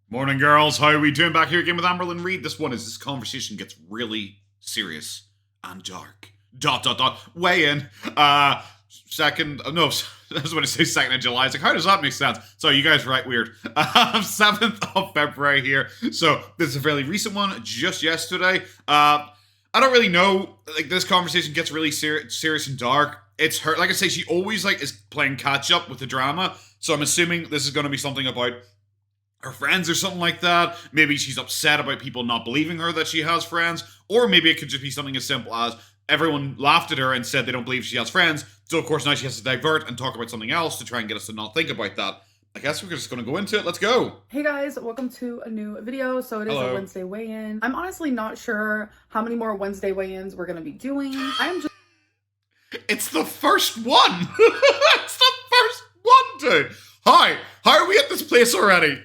Morning, girls. How are we doing back here again with Amberlynn Reed? This conversation gets really serious and dark. Dot dot dot. Weigh in. Second. No, I was going to say 2nd of July. It's like, how does that make sense? So you guys are right weird. 7th of February here. So this is a fairly recent one, just yesterday. I don't really know. Like this conversation gets really serious and dark. It's her. Like I say, she always is playing catch up with the drama. So I'm assuming this is going to be something about her friends or something like that. Maybe she's upset about people not believing her that she has friends, or maybe it could just be something as simple as everyone laughed at her and said they don't believe she has friends, so of course now she has to divert and talk about something else to try and get us to not think about that. I guess we're just going to go into it. Let's go. Hey guys, welcome to a new video. So it is Hello. a Wednesday weigh-in. I'm honestly not sure how many more Wednesday weigh-ins we're going to be doing. It's the first one. It's the first one, dude. Hi, how are we at this place already?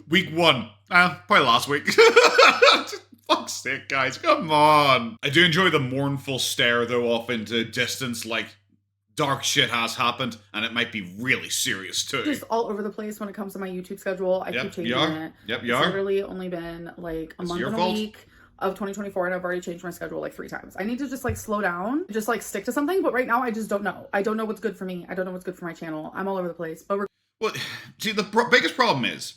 Week 1. Probably last week. Fuck's sake, guys. Come on. I do enjoy the mournful stare, though, off into distance, like dark shit has happened, and it might be really serious, too. Just all over the place when it comes to my YouTube schedule. I keep changing it. Yep, It's literally only been like a month and a week of 2024, and I've already changed my schedule like 3 times. I need to just slow down, just stick to something, but right now I just don't know. I don't know what's good for me. I don't know what's good for my channel. I'm all over the place, but well, see, the biggest problem is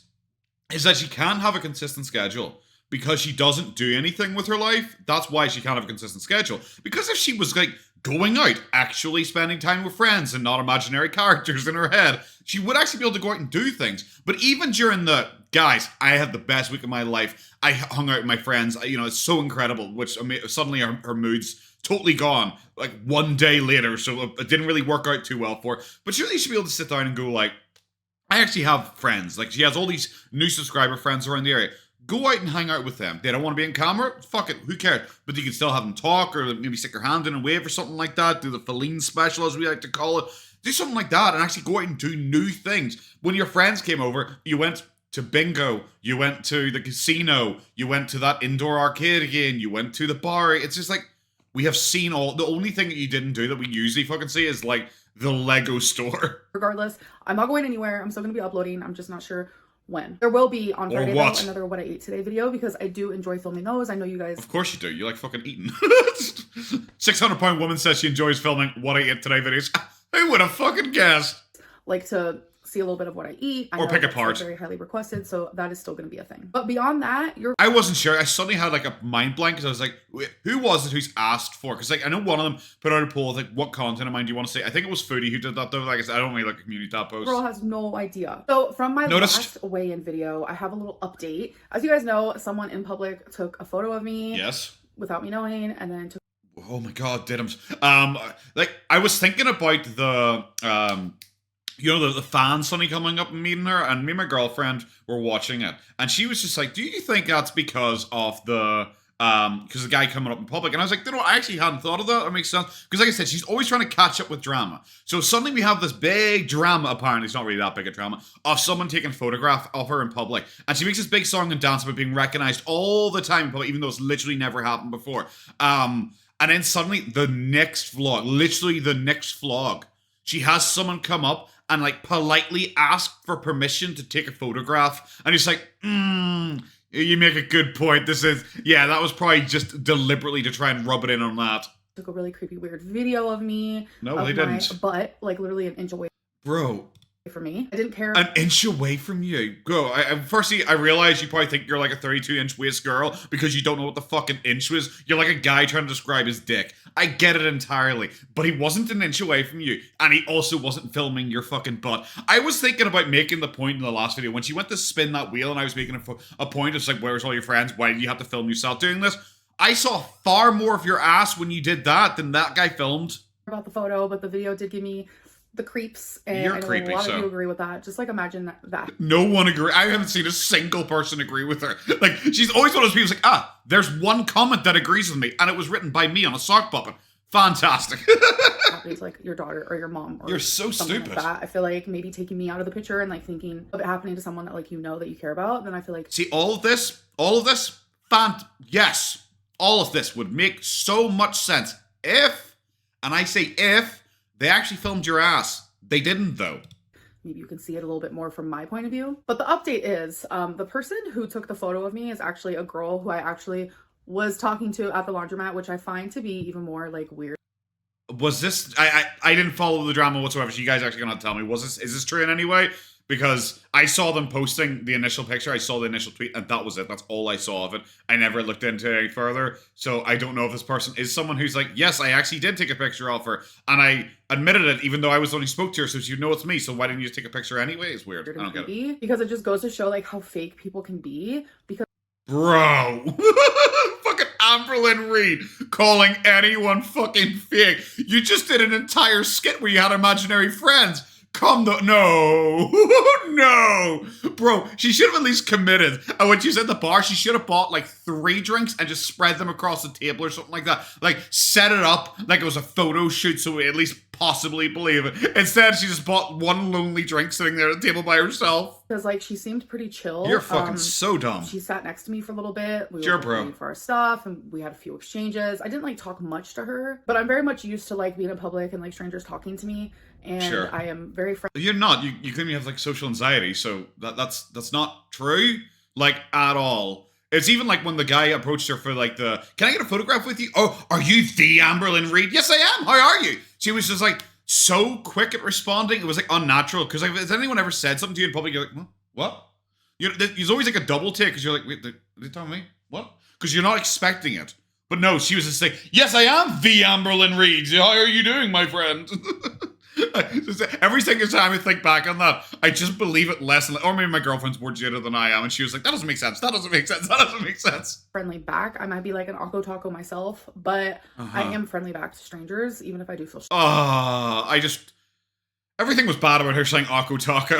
that she can't have a consistent schedule because she doesn't do anything with her life. That's why she can't have a consistent schedule. Because if she was going out, actually spending time with friends and not imaginary characters in her head, she would actually be able to go out and do things. But even during guys, I had the best week of my life. I hung out with my friends. It's so incredible, which suddenly her mood's totally gone, like 1 day later. So it didn't really work out too well for her. But surely she should be able to sit down and go I actually have friends. She has all these new subscriber friends around the area. Go out and hang out with them. They don't want to be in camera? Fuck it, who cares? But you can still have them talk, or maybe stick your hand in and wave or something like that. Do the Feline special, as we like to call it. Do something like that and actually go out and do new things. When your friends came over, you went to bingo, you went to the casino, you went to that indoor arcade again, you went to the bar. It's just we have seen all. The only thing that you didn't do that we usually fucking see is the Lego store. regardless, I'm not going anywhere. I'm still going to be uploading. I'm just not sure when. There will be on Friday though, another What I Ate Today video, because I do enjoy filming those. I know you guys. Of course you do. You like fucking eating. 600-pound woman says she enjoys filming What I Ate Today videos. Who would have fucking guessed? Like to see a little bit of what I eat. Or pick apart. Very highly requested, so that is still going to be a thing. But beyond that, I wasn't sure. I suddenly had a mind blank because I was like, wait, who was it who's asked for? Because I know one of them put out a poll of what content of mine do you want to see? I think it was Foodie who did that though. I don't really like a community tab post. Girl has no idea. So from my last weigh-in video, I have a little update. As you guys know, someone in public took a photo of me. Yes. Without me knowing, and then took. Oh my god, didums. I was thinking about the the fans suddenly coming up and meeting her, and me and my girlfriend were watching it, and she was just like, do you think that's because of the guy coming up in public? And I was like, I actually hadn't thought of that. That makes sense. Because like I said, she's always trying to catch up with drama. So suddenly we have this big drama, apparently it's not really that big a drama, of someone taking a photograph of her in public. And she makes this big song and dance about being recognized all the time in public, even though it's literally never happened before. And then suddenly the next vlog, she has someone come up and politely ask for permission to take a photograph. And he's like, you make a good point. That was probably just deliberately to try and rub it in on that. Took a really creepy, weird video of me. No, they didn't. But literally an inch away. Bro. For me. I didn't care. An inch away from you. Go. Firstly, I realize you probably think you're a 32-inch waist girl because you don't know what the fucking inch was. You're like a guy trying to describe his dick. I get it entirely. But he wasn't an inch away from you. And he also wasn't filming your fucking butt. I was thinking about making the point in the last video when she went to spin that wheel and I was making a point. It's where's all your friends? Why do you have to film yourself doing this? I saw far more of your ass when you did that than that guy filmed. About the photo, but the video did give me the creeps, and You're I know creepy, a lot of you agree with that. Just imagine that. No one agree. I haven't seen a single person agree with her. She's always one of those people who's there's one comment that agrees with me, and it was written by me on a sock puppet. Fantastic. It's your daughter or your mom. Or you're so stupid. Like that. I feel like maybe taking me out of the picture and thinking of it happening to someone that that you care about, then I feel like. See, all of this, yes, all of this would make so much sense if, and I say if, they actually filmed your ass. They didn't though. maybe you can see it a little bit more from my point of view. But the update is, the person who took the photo of me is actually a girl who I actually was talking to at the laundromat, which I find to be even more like weird. Was this, I didn't follow the drama whatsoever, so you guys actually gonna tell me, is this true in any way? Because I saw them posting the initial picture, I saw the initial tweet, and that was it. That's all I saw of it. I never looked into it any further, so I don't know if this person is someone who's like, yes, I actually did take a picture of her, and I admitted it, even though I was only spoke to her, so you know it's me, so why didn't you just take a picture anyway? It's weird. I don't get it. Because it just goes to show, like, how fake people can be, because... Bro! Fucking Amberlynn Reid calling anyone fucking fake. You just did an entire skit where you had imaginary friends. No, no, bro, she should have at least committed. And when she was at the bar, she should have bought like 3 drinks and just spread them across the table or something like that. Like, set it up like it was a photo shoot so we at least possibly believe it. Instead, she just bought 1 lonely drink sitting there at the table by herself. Because, like, she seemed pretty chill. You're fucking so dumb. She sat next to me for a little bit. We sure, were bro. waiting for our stuff, and we had a few exchanges. I didn't, like, talk much to her, but I'm very much used to, like, being in public and, like, strangers talking to me. And sure. I am very friendly. You're not. You couldn't have like social anxiety, so that's not true, like, at all. It's even like when the guy approached her for like can I get a photograph with you? Oh, are you the Amberlynn Reid? Yes, I am. How are you? She was just like so quick at responding. It was like unnatural. Because like, has anyone ever said something to you in public? You're like, what? There's always like a double take because you're like, wait, they telling me what? Because you're not expecting it. But no, she was just like, yes, I am the Amberlynn Reid. How are you doing, my friend? Every single time I think back on that, I just believe it less and less. Or maybe my girlfriend's more jaded than I am, and she was like, that doesn't make sense, that doesn't make sense, that doesn't make sense. Friendly back. I might be like an Akko Taco myself, but I am friendly back to strangers, even if I do feel everything was bad about her saying Akko Taco.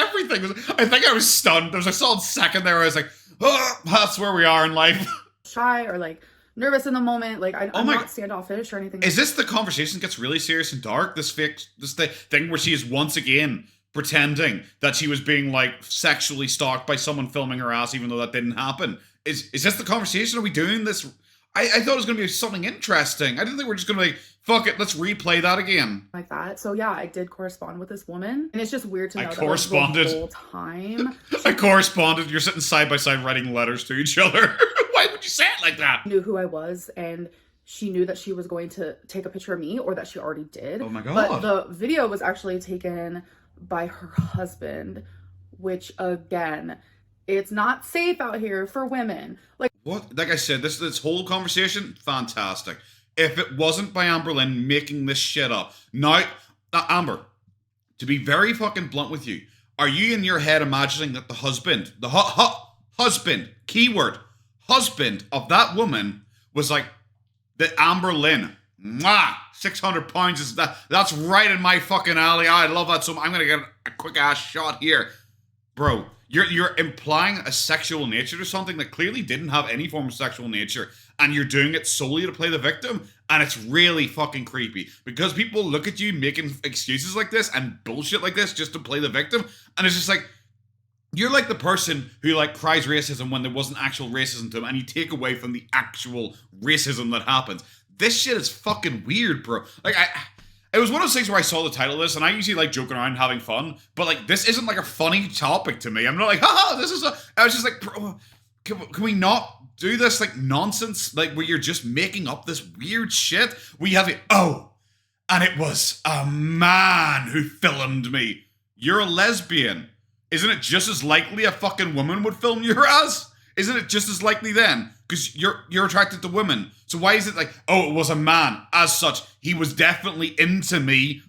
Everything was, I think I was stunned. There was a solid second there where I was like, oh, that's where we are in life. Shy or like nervous in the moment, like I'm not standoffish or anything. Is this the conversation gets really serious and dark? This thing where she is once again pretending that she was being like sexually stalked by someone filming her ass, even though that didn't happen. Is this the conversation? Are we doing this? I thought it was going to be something interesting. I didn't think we're just going to be like, fuck it, let's replay that again. Like that. So yeah, I did correspond with this woman, and it's just weird to know that corresponded the whole time. I corresponded. You're sitting side by side writing letters to each other. Why would you say it like that? Knew who I was, and she knew that she was going to take a picture of me, or that she already did. Oh my god. But the video was actually taken by her husband, which again, it's not safe out here for women. Like what? Like I said, this whole conversation, fantastic. If it wasn't by Amberlynn making this shit up. Now, Amber, to be very fucking blunt with you, are you in your head imagining that the husband, husband, keyword, husband of that woman was like, the Amberlynn, 600 pounds is that's right in my fucking alley. I love that so much. I'm gonna get a quick ass shot here. Bro, you're implying a sexual nature to something that clearly didn't have any form of sexual nature, and you're doing it solely to play the victim, and it's really fucking creepy because people look at you making excuses like this and bullshit like this just to play the victim, and it's just like, you're like the person who like cries racism when there wasn't actual racism to them, and you take away from the actual racism that happens. This shit is fucking weird, bro. Like, it was one of those things where I saw the title of this, and I usually like joking around and having fun, but like, this isn't like a funny topic to me. I'm not like, haha, this is I was just like, bro, can we not do this like nonsense, like where you're just making up this weird shit? We have it, and it was a man who filmed me. You're a lesbian. Isn't it just as likely a fucking woman would film your ass? Isn't it just as likely then? Because you're attracted to women. So why is it like, it was a man? As such, he was definitely into me.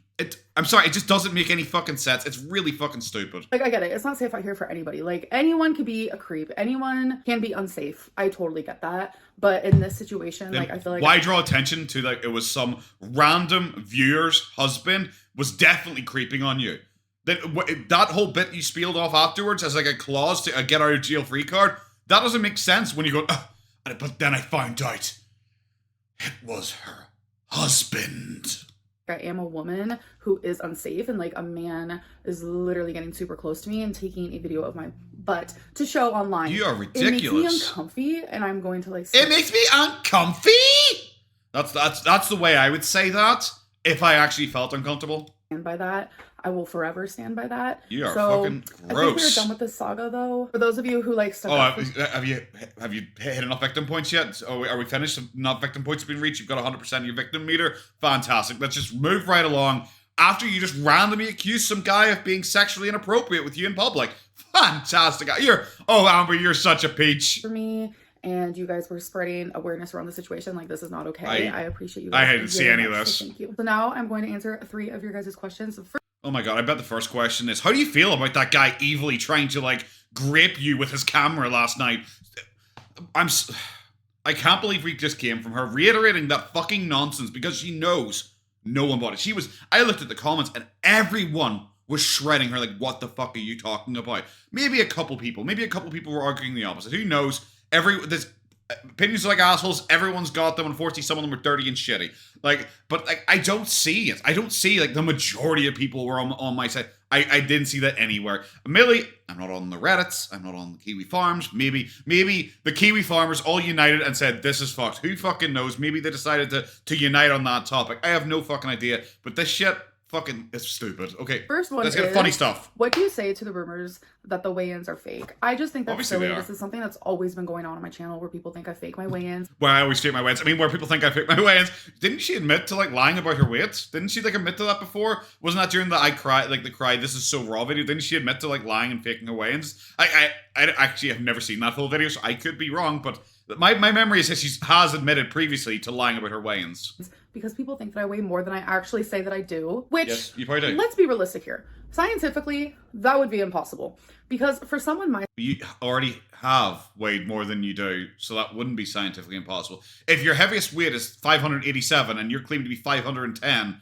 I'm sorry, it just doesn't make any fucking sense. It's really fucking stupid. Like, I get it. It's not safe out here for anybody. Like, anyone could be a creep. Anyone can be unsafe. I totally get that. But in this situation, then, like, I feel like... Why draw attention to, like, it was some random viewer's husband was definitely creeping on you? That whole bit you spieled off afterwards as like a clause to a get out of jail free card, that doesn't make sense when you go, but then I found out it was her husband. I am a woman who is unsafe, and like a man is literally getting super close to me and taking a video of my butt to show online. You are ridiculous. It makes me uncomfy, and I'm going to like... It makes me uncomfy? That's the way I would say that if I actually felt uncomfortable. stand by that. I will forever stand by that. You are so, fucking gross. I think we're done with this saga, though. For those of you who like stuck up have you hit enough victim points yet? Are we finished? Enough victim points have been reached? You've got 100% of your victim meter? Fantastic. Let's just move right along. After you just randomly accuse some guy of being sexually inappropriate with you in public. Fantastic. Amber, you're such a peach. For me, and you guys were spreading awareness around the situation. Like, this is not okay. I appreciate you guys. I didn't see any of this. So thank you. So now I'm going to answer 3 of your guys' questions. Oh my god, I bet the first question is, how do you feel about that guy evilly trying to, like, grape you with his camera last night? I can't believe we just came from her reiterating that fucking nonsense because she knows no one bought it. I looked at the comments and everyone was shredding her, like, what the fuck are you talking about? Maybe a couple people were arguing the opposite. Who knows? There's opinions are like assholes. Everyone's got them. Unfortunately, some of them are dirty and shitty. But I don't see it. I don't see, like, the majority of people were on my side. I didn't see that anywhere. Millie, I'm not on the Reddits. I'm not on the Kiwi Farms. Maybe the Kiwi farmers all united and said, this is fucked. Who fucking knows? Maybe they decided to unite on that topic. I have no fucking idea. But this shit, fucking, it's stupid. Okay, first one, let's get funny stuff. What do you say to the rumors that the weigh-ins are fake? I just think that's Obviously silly. This is something that's always been going on my channel, where people think I fake my weigh-ins. Where I always fake my weigh-ins. I mean, where people think I fake my weigh-ins. Didn't she admit to, like, lying about her weight? Didn't she, like, admit to that before? Wasn't that during the cry this is so raw video? Didn't she admit to, like, lying and faking her weigh-ins? I actually have never seen that full video, so I could be wrong, but my memory is that she has admitted previously to lying about her weigh-ins. Because people think that I weigh more than I actually say that I do, which, yes, you probably do. Let's be realistic here. Scientifically, that would be impossible. Because for someone my... You already have weighed more than you do, so that wouldn't be scientifically impossible. If your heaviest weight is 587 and you're claiming to be 510,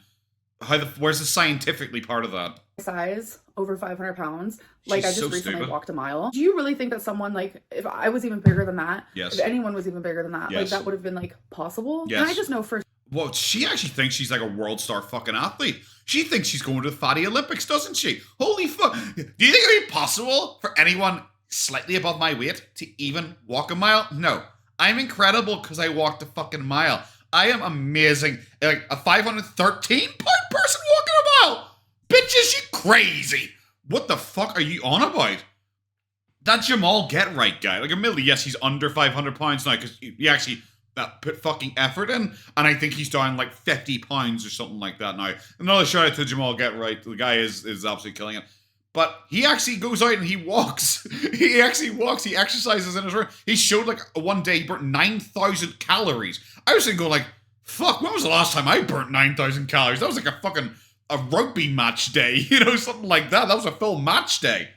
where's the scientifically part of that? Size, over 500 pounds. Like, I just recently stupid. walked a mile. Do you really think that someone, like, if I was even bigger than that, yes, if anyone was even bigger than that, yes, like, that would have been, like, possible? Yes. And I just know for... Well, she actually thinks she's like a world star fucking athlete. She thinks she's going to the Fatty Olympics, doesn't she? Holy fuck. Do you think it would be possible for anyone slightly above my weight to even walk a mile? No. I'm incredible because I walked a fucking mile. I am amazing. Like, a 513-pound person walking a mile? Bitches, you crazy. What the fuck are you on about? That Jamal Get-Right guy. Like, admittedly, yes, he's under 500 pounds now because he actually... that put fucking effort in, and I think he's down like 50 pounds or something like that now. Another shout out to Jamal Get-Right. The guy is absolutely killing it. But he actually goes out and he walks. He actually walks. He exercises in his room. He showed like one day he burnt 9,000 calories. I was thinking like, fuck, when was the last time I burnt 9,000 calories? That was like a rugby match day, you know, something like that. That was a full match day.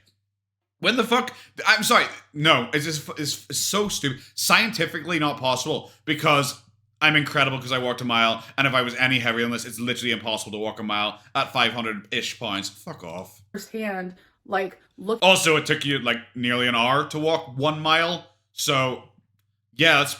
When the fuck? I'm sorry. No, it's so stupid. Scientifically not possible because I'm incredible because I walked a mile. And if I was any heavier than this, it's literally impossible to walk a mile at 500-ish pounds. Fuck off. Firsthand, like, look. Also, it took you like nearly an hour to walk 1 mile. So, yeah, that's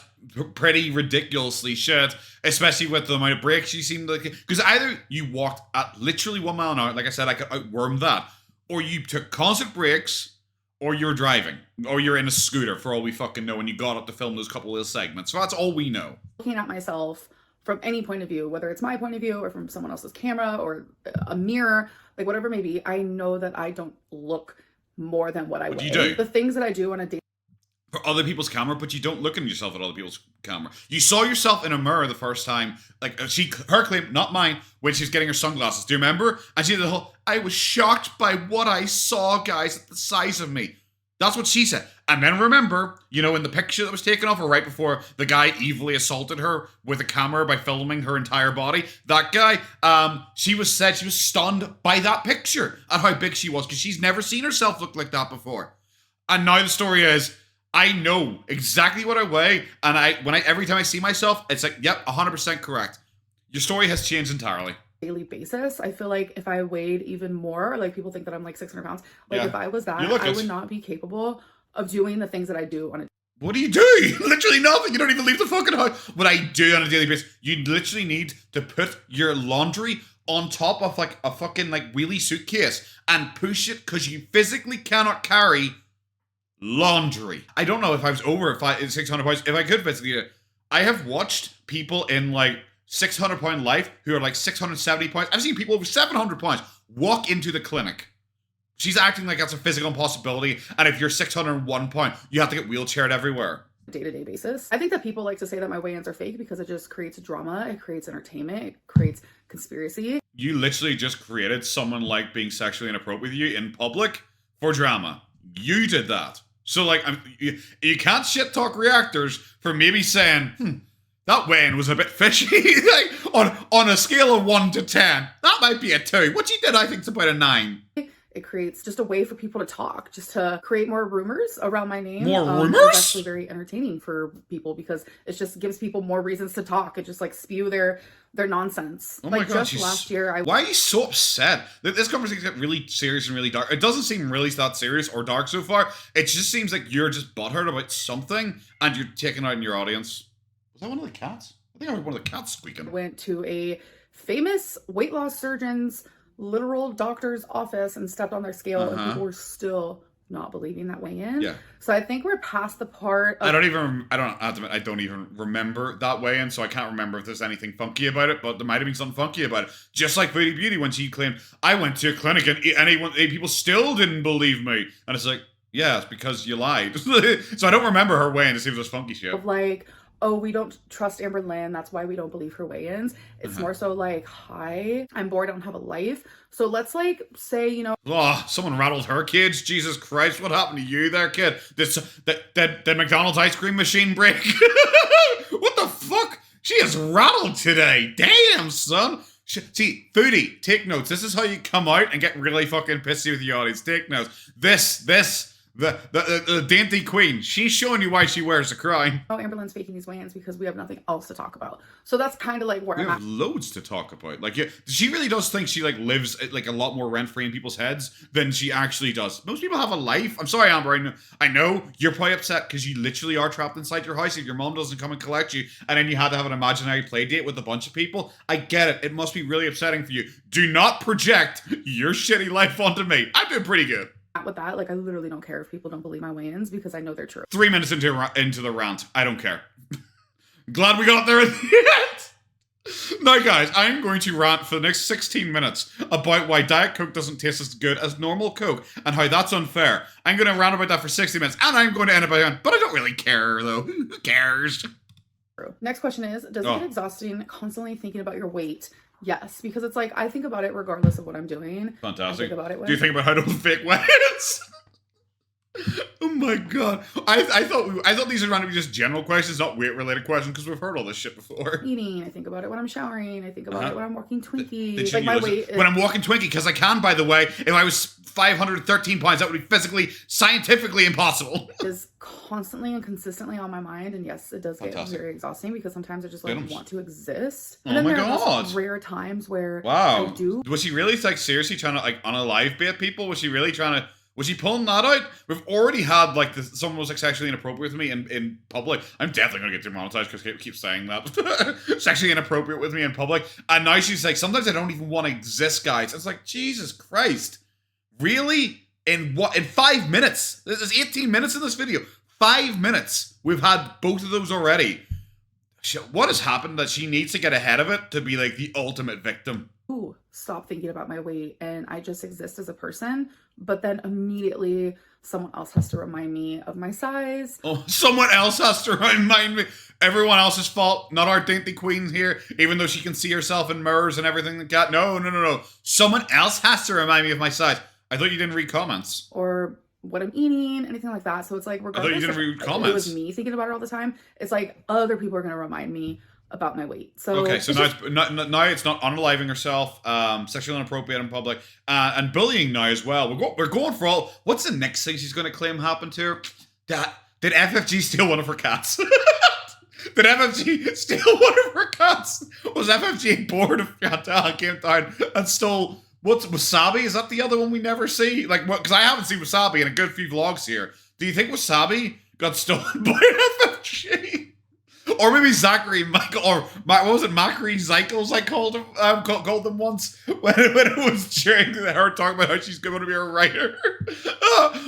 pretty ridiculously shit. Especially with the amount of breaks you seem like. Because either you walked at literally 1 mile an hour, like I said, I could outworm that. Or you took constant breaks. Or you're driving. Or you're in a scooter, for all we fucking know, and you got up to film those couple of segments. So that's all we know. Looking at myself from any point of view, whether it's my point of view or from someone else's camera or a mirror, like whatever it may be, I know that I don't look more than what I weigh. You do. The things that I do on a day. For other people's camera, but you don't look at yourself at other people's camera. You saw yourself in a mirror the first time, like her claim, not mine, when she was getting her sunglasses. Do you remember? And she did the whole, I was shocked by what I saw, guys, at the size of me. That's what she said. And then remember, you know, in the picture that was taken of her right before the guy evilly assaulted her with a camera by filming her entire body, that guy, she was stunned by that picture at how big she was because she's never seen herself look like that before. And now the story is, I know exactly what I weigh, and every time I see myself, it's like, yep, 100% correct. Your story has changed entirely. Daily basis. I feel like if I weighed even more, like people think that I'm like 600 pounds. Like if I was that, I would not be capable of doing the things that I do on a. What do you do? Literally nothing. You don't even leave the fucking house. What I do on a daily basis, you literally need to put your laundry on top of like a fucking like wheelie suitcase and push it because you physically cannot carry laundry. I don't know if I was over 600 pounds. If I could physically, I have watched people in like 600-pound life who are like 670 pounds. I've seen people over 700 pounds walk into the clinic. She's acting like that's a physical impossibility, and if you're 601 pounds, you have to get wheelchaired everywhere. Day-to-day basis. I think that people like to say that my weigh-ins are fake because it just creates drama, it creates entertainment, it creates conspiracy. You literally just created someone like being sexually inappropriate with you in public for drama. You did that. So like, you can't shit talk reactors for maybe saying, that weigh-in was a bit fishy. Like, on a scale of 1 to 10, that might be a 2. What you did, I think, is about a 9. It creates just a way for people to talk, just to create more rumors around my name. More rumors? It's actually very entertaining for people because it just gives people more reasons to talk and just like spew their nonsense. Oh my God, just last year, why are you so upset? This conversation got really serious and really dark. It doesn't seem really that serious or dark so far. It just seems like you're just butthurt about something and you're taking out in your audience. Was that one of the cats? I think I heard one of the cats squeaking. I went to a famous weight loss surgeon's literal doctor's office and stepped on their scale and people were still not believing that weigh-in. Yeah. So I think we're past the part of... I don't even remember that weigh-in, so I can't remember if there's anything funky about it, but there might have been something funky about it. Just like Foodie Beauty when she claimed, I went to a clinic and people still didn't believe me. And it's like, yeah, it's because you lied. So I don't remember her weigh-in to see if there's funky shit. Of like, oh, we don't trust Amberlynn, that's why we don't believe her weigh-ins. It's more so like, hi, I'm bored, I don't have a life. So let's like say, you know... Oh, someone rattled her cage? Jesus Christ, what happened to you there, kid? Did McDonald's ice cream machine break? What the fuck? She is rattled today. Damn, son. See, Foodie, take notes. This is how you come out and get really fucking pissy with the audience. Take notes. The dainty queen, she's showing you why she wears the crown. Oh, Amberlynn's faking these weigh-ins because we have nothing else to talk about. So that's kind of like where we I'm have at. loads to talk about. Like, yeah, she really does think she like lives like a lot more rent-free in people's heads than she actually does. Most people have a life. I'm sorry, Amber. I know you're probably upset because you literally are trapped inside your house if your mom doesn't come and collect you, and then you had to have an imaginary play date with a bunch of people. I get it. It must be really upsetting for you. Do not project your shitty life onto me. I'm doing pretty good. With that, like, I literally don't care if people don't believe my weigh-ins because I know they're true. 3 minutes into the rant, I don't care. Glad we got there at the end. Now, guys, I'm going to rant for the next 16 minutes about why Diet Coke doesn't taste as good as normal Coke and how that's unfair. I'm going to rant about that for 60 minutes, and I'm going to end it by going, but I don't really care, though. Who cares? Next question is, does it get exhausting constantly thinking about your weight? Yes, because it's like, I think about it regardless of what I'm doing. Fantastic. I think about it Do you think about how to fake weigh-ins? Oh my God. I thought these were going to be just general questions, not weight-related questions, because we've heard all this shit before. Eating, I think about it when I'm showering, I think about it when I'm walking Twinkie. Like my weight when I'm walking Twinkie, because I can, by the way, if I was 513 pounds, that would be physically, scientifically impossible. Is constantly and consistently on my mind, and yes, it does get very exhausting because sometimes I just like want to exist. And then there are rare times where I do. Was she really like seriously trying to like unalive bait people? Was she really trying to? Was she pulling that out? We've already had like someone was like sexually inappropriate with me in public. I'm definitely gonna get demonetized because I keep saying that. Sexually inappropriate with me in public, and now she's like, sometimes I don't even want to exist, guys. It's like, Jesus Christ, really? In 5 minutes? There's 18 minutes in this video. 5 minutes. We've had both of those already. What has happened that she needs to get ahead of it to be like the ultimate victim? Ooh, stop thinking about my weight and I just exist as a person, but then immediately someone else has to remind me of my size. Oh, someone else has to remind me. Everyone else's fault, not our dainty queen here, even though she can see herself in mirrors and everything like that. No. Someone else has to remind me of my size. I thought you didn't read comments. Or what I'm eating, anything like that. So it's like, regardless, I thought you didn't read comments. It was me thinking about it all the time. It's like other people are going to remind me about my weight. So okay, so now it's not unaliving herself, sexually inappropriate in public, and bullying now as well. We're going for all. What's the next thing she's going to claim happened to her? Did FFG steal one of her cats? Did FFG steal one of her cats? Was FFG bored of Chantal and came down and stole? What's Wasabi? Is that the other one we never see? Like, what? Because I haven't seen Wasabi in a good few vlogs here. Do you think Wasabi got stolen by FFG? Or maybe Zachary Michael, or what was it, Macri Zeichels? I called him, called them once when it was during her talking about how she's going to be a writer.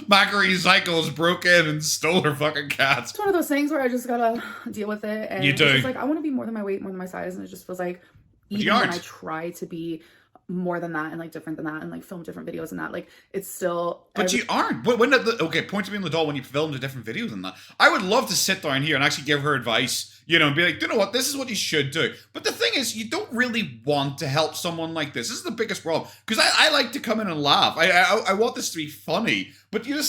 Macri Zeichels broke in and stole her fucking cat. It's one of those things where I just gotta deal with it. And you do. It's just like I want to be more than my weight, more than my size, and it just feels like even when I try to be more than that and like different than that and like film different videos and that, like it's still. But you aren't. Okay, point to me on the doll when you filmed a different videos and that. I would love to sit down here and actually give her advice, you know, and be like, you know what, this is what you should do. But the thing is, you don't really want to help someone like this. This is the biggest problem. Because I like to come in and laugh. I want this to be funny. But you're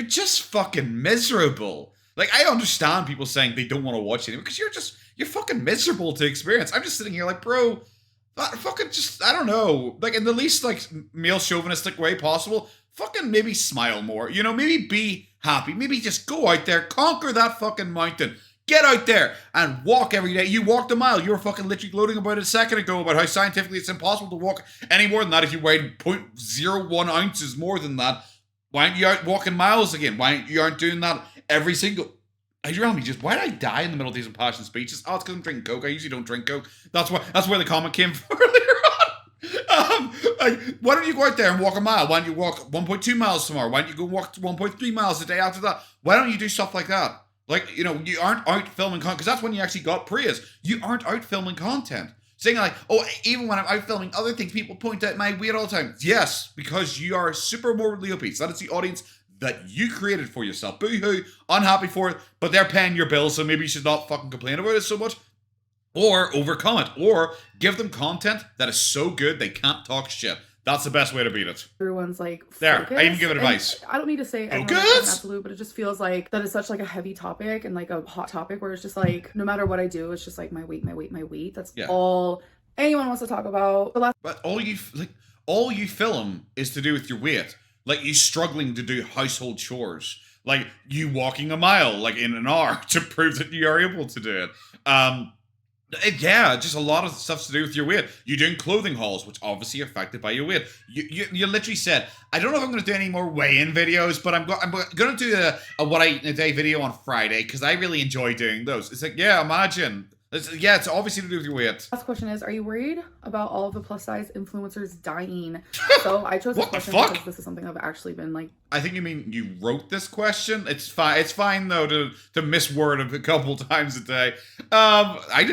just fucking miserable. Like, I understand people saying they don't want to watch it because you're fucking miserable to experience. I'm just sitting here like, bro, fucking just, I don't know, like in the least like male chauvinistic way possible, fucking maybe smile more, you know, maybe be happy, maybe just go out there, conquer that fucking mountain, get out there and walk every day. You walked a mile. You were fucking literally gloating about it a second ago about how scientifically it's impossible to walk any more than that if you weighed 0.01 ounces more than that. Why aren't you out walking miles again? Why aren't doing that every single... why did I die in the middle of these impassioned speeches? Oh, it's because I'm drinking Coke. I usually don't drink Coke. That's where the comment came from earlier on. Why don't you go out there and walk a mile? Why don't you walk 1.2 miles tomorrow? Why don't you go walk 1.3 miles the day after that? Why don't you do stuff like that? Like, you know, you aren't out filming content, because that's when you actually got praise. You aren't out filming content. Saying like, oh, even when I'm out filming other things, people point out my weight all the time. Yes, because you are super morbidly obese. That is the audience that you created for yourself. Boo-hoo, unhappy for it, but they're paying your bills, so maybe you should not fucking complain about it so much. Or overcome it. Or give them content that is so good they can't talk shit. That's the best way to beat it. Everyone's like, there, I even give it advice. I don't need to say absolute, but it just feels like that is such like a heavy topic and like a hot topic where it's just like, no matter what I do, it's just like my weight, my weight, my weight. That's all anyone wants to talk about. But all you film is to do with your weight. Like you struggling to do household chores. Like you walking a mile like in an hour to prove that you are able to do it. Just a lot of stuff to do with your weight. You're doing clothing hauls, which obviously are affected by your weight. You literally said, I don't know if I'm going to do any more weigh-in videos, but I'm going to do a what I eat in a day video on Friday because I really enjoy doing those. It's like, yeah, imagine. It's obviously to do with your weight. Last question is, are you worried about all of the plus size influencers dying? So I chose this question because this is something I've actually been like... I think you mean you wrote this question? It's fine though to misword it a couple times a day. I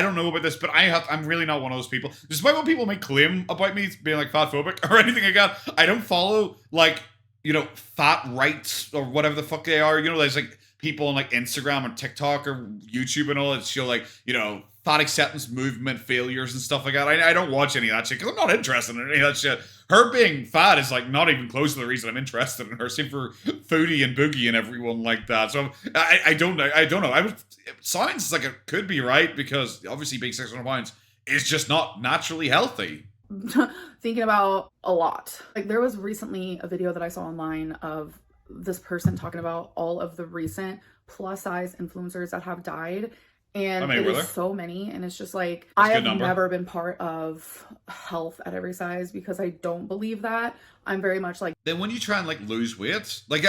don't know about this, but I'm really not one of those people. Despite what people may claim about me being like fat phobic or anything like that, I don't follow like, you know, fat rights or whatever the fuck they are. You know, there's like people on like Instagram or TikTok or YouTube and all that show like, you know, fat acceptance movement failures and stuff like that. I don't watch any of that shit because I'm not interested in any of that shit. Her being fat is like not even close to the reason I'm interested in her. Same for Foodie and Boogie and everyone like that. So I don't know. It sounds like it could be right because obviously being 600 pounds is just not naturally healthy. Thinking about a lot. Like there was recently a video that I saw online of this person talking about all of the recent plus size influencers that have died, and it is so many, and it's just like I have never been part of health at every size because I don't believe that. I'm very much like, then when you try and like lose weight, like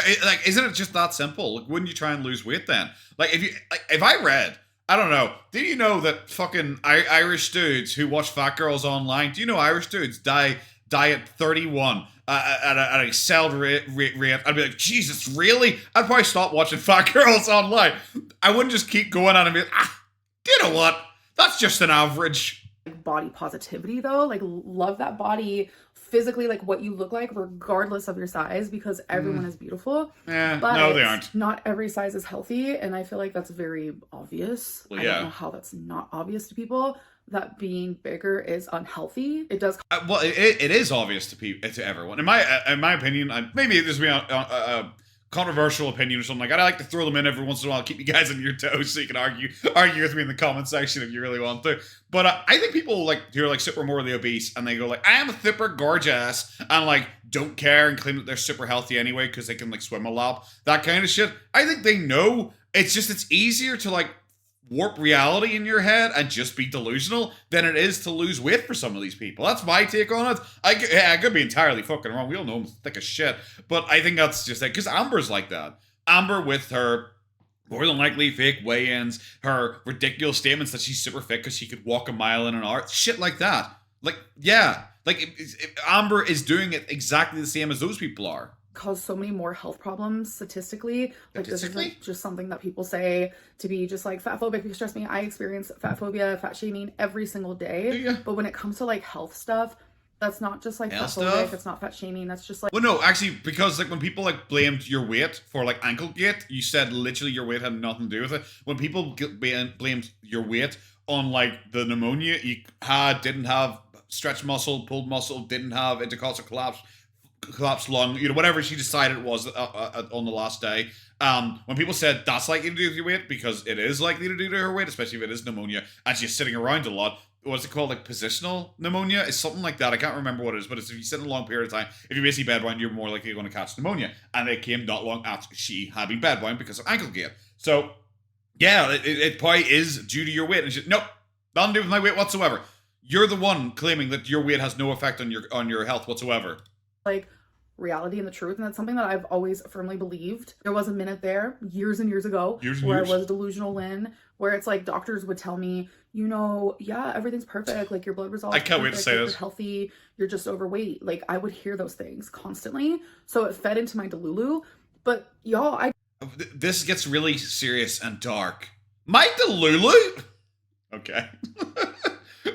isn't it just that simple? Like wouldn't you try and lose weight then? Like if I read, I don't know, did you know that fucking Irish dudes who watch fat girls online, do you know Irish dudes die at 31 at an accelerated rate? I'd be like, Jesus, really? I'd probably stop watching fat girls online. I wouldn't just keep going on and be like, you know what? That's just an average. Body positivity though, like love that body physically, like what you look like regardless of your size, because everyone is beautiful. But no, they aren't. Not every size is healthy, and I feel like that's very obvious. I don't know how that's not obvious to people. That being bigger is unhealthy. It does. Well, it is obvious to everyone. In my opinion, maybe this will be a controversial opinion or something like that. I like to throw them in every once in a while, keep you guys on your toes so you can argue with me in the comment section if you really want to. But I think people like who are like super morally obese and they go like, I am a super gorgeous, and like don't care and claim that they're super healthy anyway because they can like swim a lap, that kind of shit. I think they know. It's easier to like warp reality in your head and just be delusional than it is to lose weight for some of these people. That's my take on it. I could be entirely fucking wrong. We all know I'm thick as shit. But I think that's just it. Because Amber's like that. Amber with her more than likely fake weigh-ins, her ridiculous statements that she's super fit because she could walk a mile in an hour, shit like that. Like, yeah, like Amber is doing it exactly the same as those people are. Cause so many more health problems statistically. Like this isn't just something that people say to be just like fat phobic, because trust me, I experience fat phobia, fat shaming every single day. But when it comes to like health stuff, that's not just like fat phobic, it's not fat shaming, that's just like... Well, no, actually, because like when people like blamed your weight for like ankle gait, you said literally your weight had nothing to do with it. When people blamed your weight on like the pneumonia you had, didn't have stretched muscle, pulled muscle, didn't have intercostal collapsed lung, you know, whatever she decided it was on the last day. When people said that's likely to do with your weight, because it is likely to do to her weight, especially if it is pneumonia and she's sitting around a lot. What's it called? Like positional pneumonia? It's something like that. I can't remember what it is, but it's if you sit in a long period of time, if you're basically bedbound, you're more likely going to catch pneumonia. And it came not long after she had been bedbound because of ankle gait. So, yeah, it probably is due to your weight. And she, nope, nothing to do with my weight whatsoever. You're the one claiming that your weight has no effect on your health whatsoever. Like, reality and the truth, and that's something that I've always firmly believed. There was a minute there years and years ago where I was delusional Lynn, where it's like doctors would tell me, you know, yeah, everything's perfect, like your blood results, I can't wait to say like, this, you're healthy, you're just overweight. Like I would hear those things constantly, so it fed into my delulu. But y'all, this gets really serious and dark. My delulu? Okay.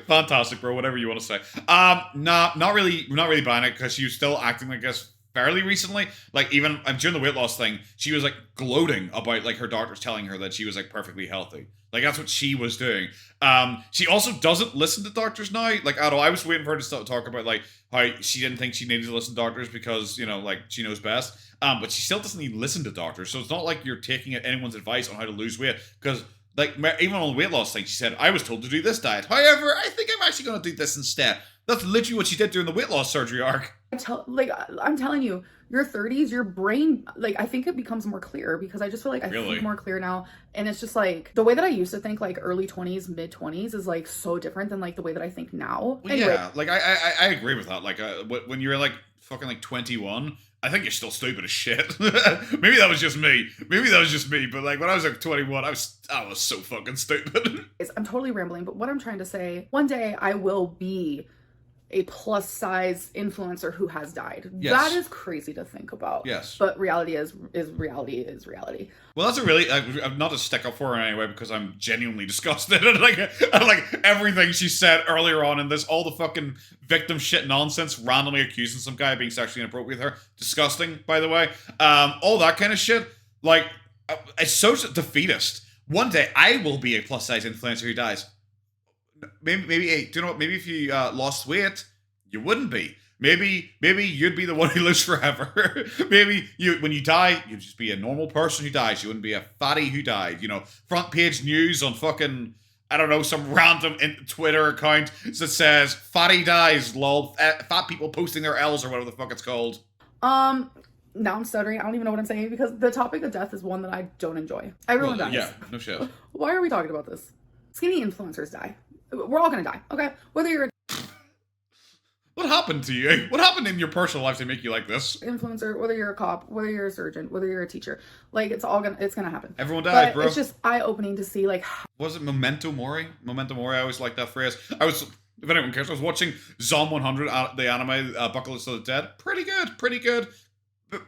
Fantastic, bro. Whatever you want to say. Not really buying it, because she was still acting like this fairly recently. Like even during the weight loss thing, she was like gloating about like her doctors telling her that she was like perfectly healthy. Like that's what she was doing. She also doesn't listen to doctors now. Like at all. I was waiting for her to start talk about like how she didn't think she needed to listen to doctors because, you know, like she knows best. But she still doesn't even listen to doctors. So it's not like you're taking anyone's advice on how to lose weight, because like even on the weight loss thing, she said, I was told to do this diet. However, I think I'm actually going to do this instead. That's literally what she did during the weight loss surgery arc. I'm telling you, your 30s, your brain, like, I think it becomes more clear, because I just feel like I think more clear now. And it's just like the way that I used to think, like early 20s, mid 20s is like so different than like the way that I think now. Well, anyway. Yeah, like I agree with that. Like when you're like fucking like 21, I think you're still stupid as shit. Maybe that was just me. But like when I was like 21, I was so fucking stupid. I'm totally rambling, but what I'm trying to say, one day I will be a plus size influencer who has died. Yes. That is crazy to think about. Yes. But reality is reality. Well, that's a really, not to stick up for her anyway, because I'm genuinely disgusted at like everything she said earlier on in this, all the fucking victim shit nonsense, randomly accusing some guy of being sexually inappropriate with her. Disgusting, by the way. All that kind of shit. Like, it's so defeatist. One day I will be a plus size influencer who dies. Maybe hey, do you know what? Maybe if you lost weight, you wouldn't be. Maybe you'd be the one who lives forever. Maybe when you die, you'd just be a normal person who dies. You wouldn't be a fatty who died. You know, front page news on fucking, I don't know, some random Twitter account that says fatty dies, lol, fat people posting their L's or whatever the fuck it's called. Now I'm stuttering. I don't even know what I'm saying, because the topic of death is one that I don't enjoy. Everyone dies. Yeah, no shit. Why are we talking about this? Skinny influencers die. We're all gonna die, okay? Whether you're What happened to you? What happened in your personal life to make you like this? Influencer, whether you're a cop, whether you're a surgeon, whether you're a teacher, like it's gonna happen. Everyone dies, but bro. It's just eye-opening to see, like, was it Memento Mori? Memento Mori. I always like that phrase. If anyone cares, I was watching Zom 100, the anime, Buckle of the Dead. Pretty good.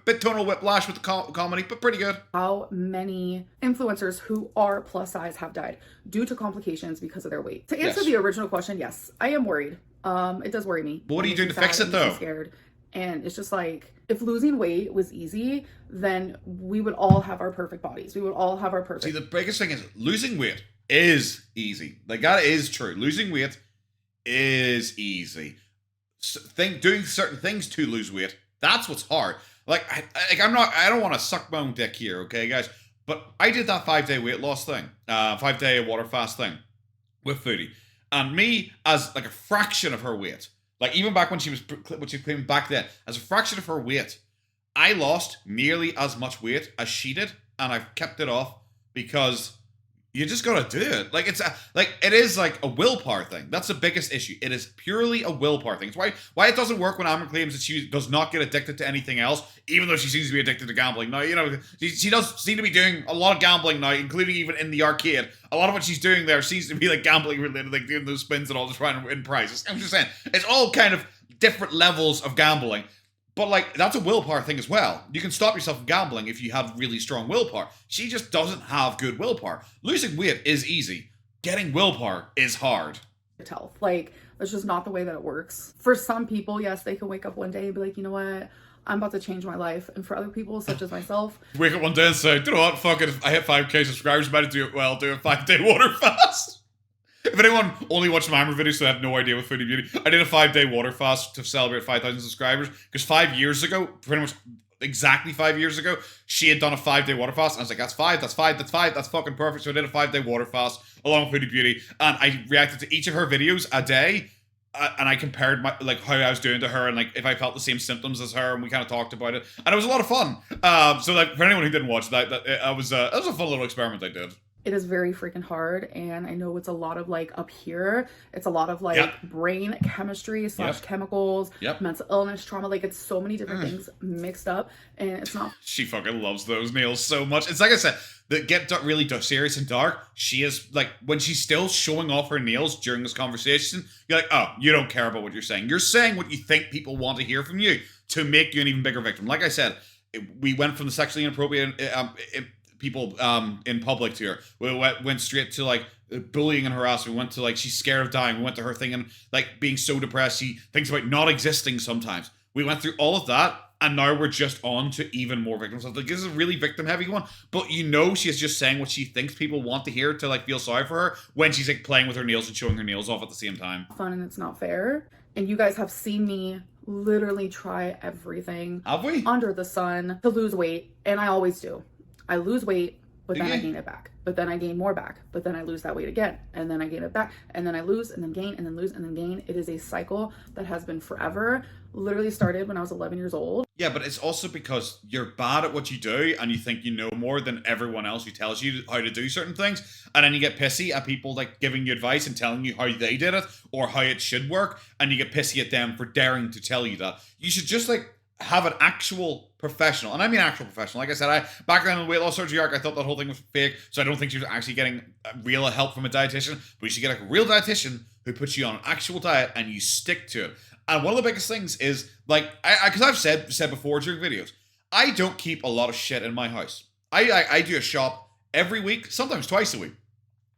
Bit tonal whiplash with the comedy, but pretty good. How many influencers who are plus size have died due to complications because of their weight? To answer the original question, yes, I am worried. It does worry me. But what are you doing to fix it, though? I'm scared. And it's just like, if losing weight was easy, then we would all have our perfect bodies. We would all have our perfect... See, the biggest thing is losing weight is easy. Like, that is true. Losing weight is easy. Doing certain things to lose weight, that's what's hard. Like, I don't want to suck my own dick here, okay, guys? But I did that 5-day weight loss thing, 5-day water fast thing with Foodie. And me, as like a fraction of her weight, like even back when she came back then, as a fraction of her weight, I lost nearly as much weight as she did, and I've kept it off because You just gotta do it. Like it is like a willpower thing. That's the biggest issue. It is purely a willpower thing. It's why it doesn't work when Amber claims that she does not get addicted to anything else, even though she seems to be addicted to gambling. Now, you know, she does seem to be doing a lot of gambling now, including even in the arcade. A lot of what she's doing there seems to be like gambling related, like doing those spins and all, just trying to win prizes. I'm just saying, it's all kind of different levels of gambling. But, like, that's a willpower thing as well. You can stop yourself from gambling if you have really strong willpower. She just doesn't have good willpower. Losing weight is easy. Getting willpower is hard. Health. Like, that's just not the way that it works. For some people, yes, they can wake up one day and be like, you know what? I'm about to change my life. And for other people, such as myself, wake up one day and say, you know what? Fuck it. If I hit 5K subscribers, better do it well. Do a 5-day water fast. If anyone only watched my Amber videos, so they have no idea with Foodie Beauty, I did a 5-day water fast to celebrate 5,000 subscribers. Because 5 years ago, pretty much exactly 5 years ago, she had done a 5-day water fast. And I was like, that's fucking perfect. So I did a 5-day water fast along with Foodie Beauty. And I reacted to each of her videos a day. And I compared my, like, how I was doing to her and, like, if I felt the same symptoms as her, and we kind of talked about it. And it was a lot of fun. So, like, for anyone who didn't watch that, it was a fun little experiment I did. It is very freaking hard, and I know it's a lot of, like, up here, it's a lot of, like, brain chemistry / chemicals, mental illness, trauma, like, it's so many different things mixed up, and it's not... She fucking loves those nails so much. It's like I said, that get really serious and dark, she is, like, when she's still showing off her nails during this conversation, you're like, oh, you don't care about what you're saying. You're saying what you think people want to hear from you to make you an even bigger victim. Like I said, we went from the sexually inappropriate... people in public to her. We went straight to, like, bullying and harassment. We went to, like, she's scared of dying. We went to her thinking, like, being so depressed. She thinks about not existing sometimes. We went through all of that, and now we're just on to even more victims. Like, this is a really victim-heavy one, but you know she's just saying what she thinks people want to hear to, like, feel sorry for her when she's, like, playing with her nails and showing her nails off at the same time. Fun, and it's not fair. And you guys have seen me literally try everything under the sun to lose weight, and I always do. I lose weight, but then I gain it back. But then I gain more back. But then I lose that weight again. And then I gain it back. And then I lose and then gain and then lose and then gain. It is a cycle that has been forever. Literally started when I was 11 years old. Yeah, but it's also because you're bad at what you do and you think you know more than everyone else who tells you how to do certain things. And then you get pissy at people, like, giving you advice and telling you how they did it or how it should work. And you get pissy at them for daring to tell you that. You should just, like, have an actual professional, and I mean actual professional. Like I said, back then in the weight loss surgery arc, I thought that whole thing was fake, so I don't think she was actually getting real help from a dietitian. But you should get a real dietitian who puts you on an actual diet and you stick to it. And one of the biggest things is, like, because I've said before during videos, I don't keep a lot of shit in my house. I do a shop every week, sometimes twice a week.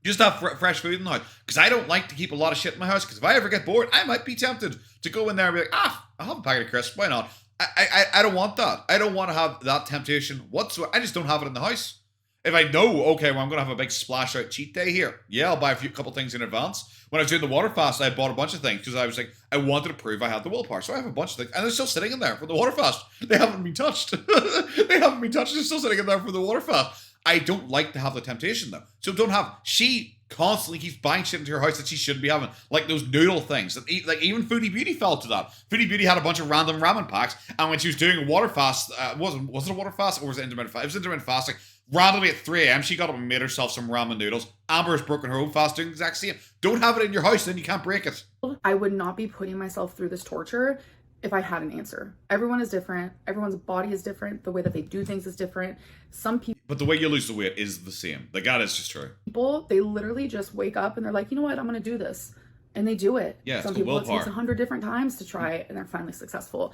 Just have fresh food in the house. Because I don't like to keep a lot of shit in my house, because if I ever get bored, I might be tempted to go in there and be like, I'll have a packet of crisps, why not? I don't want that. I don't want to have that temptation whatsoever. I just don't have it in the house. If I know, okay, well, I'm going to have a big splash out cheat day here, yeah, I'll buy a couple things in advance. When I was doing the water fast, I bought a bunch of things because I was like, I wanted to prove I had the willpower. So I have a bunch of things, and they're still sitting in there for the water fast. They haven't been touched. They haven't been touched. They're still sitting in there for the water fast. I don't like to have the temptation, though. So don't have... She constantly keeps buying shit into her house that she shouldn't be having. Like those noodle things. That like, even Foodie Beauty fell to that. Foodie Beauty had a bunch of random ramen packs, and when she was doing a water fast... was it a water fast, or was it intermittent fast? It was intermittent fasting. Randomly at 3 a.m., she got up and made herself some ramen noodles. Amber has broken her own fast doing the exact same. Don't have it in your house, then you can't break it. I would not be putting myself through this torture if I had an answer. Everyone is different. Everyone's body is different. The way that they do things is different. Some people... But the way you lose the weight is the same. Like, that is just true. People, they literally just wake up and they're like, you know what, I'm going to do this. And they do it. Yeah, some people, it takes 100 different times to try it, and they're finally successful.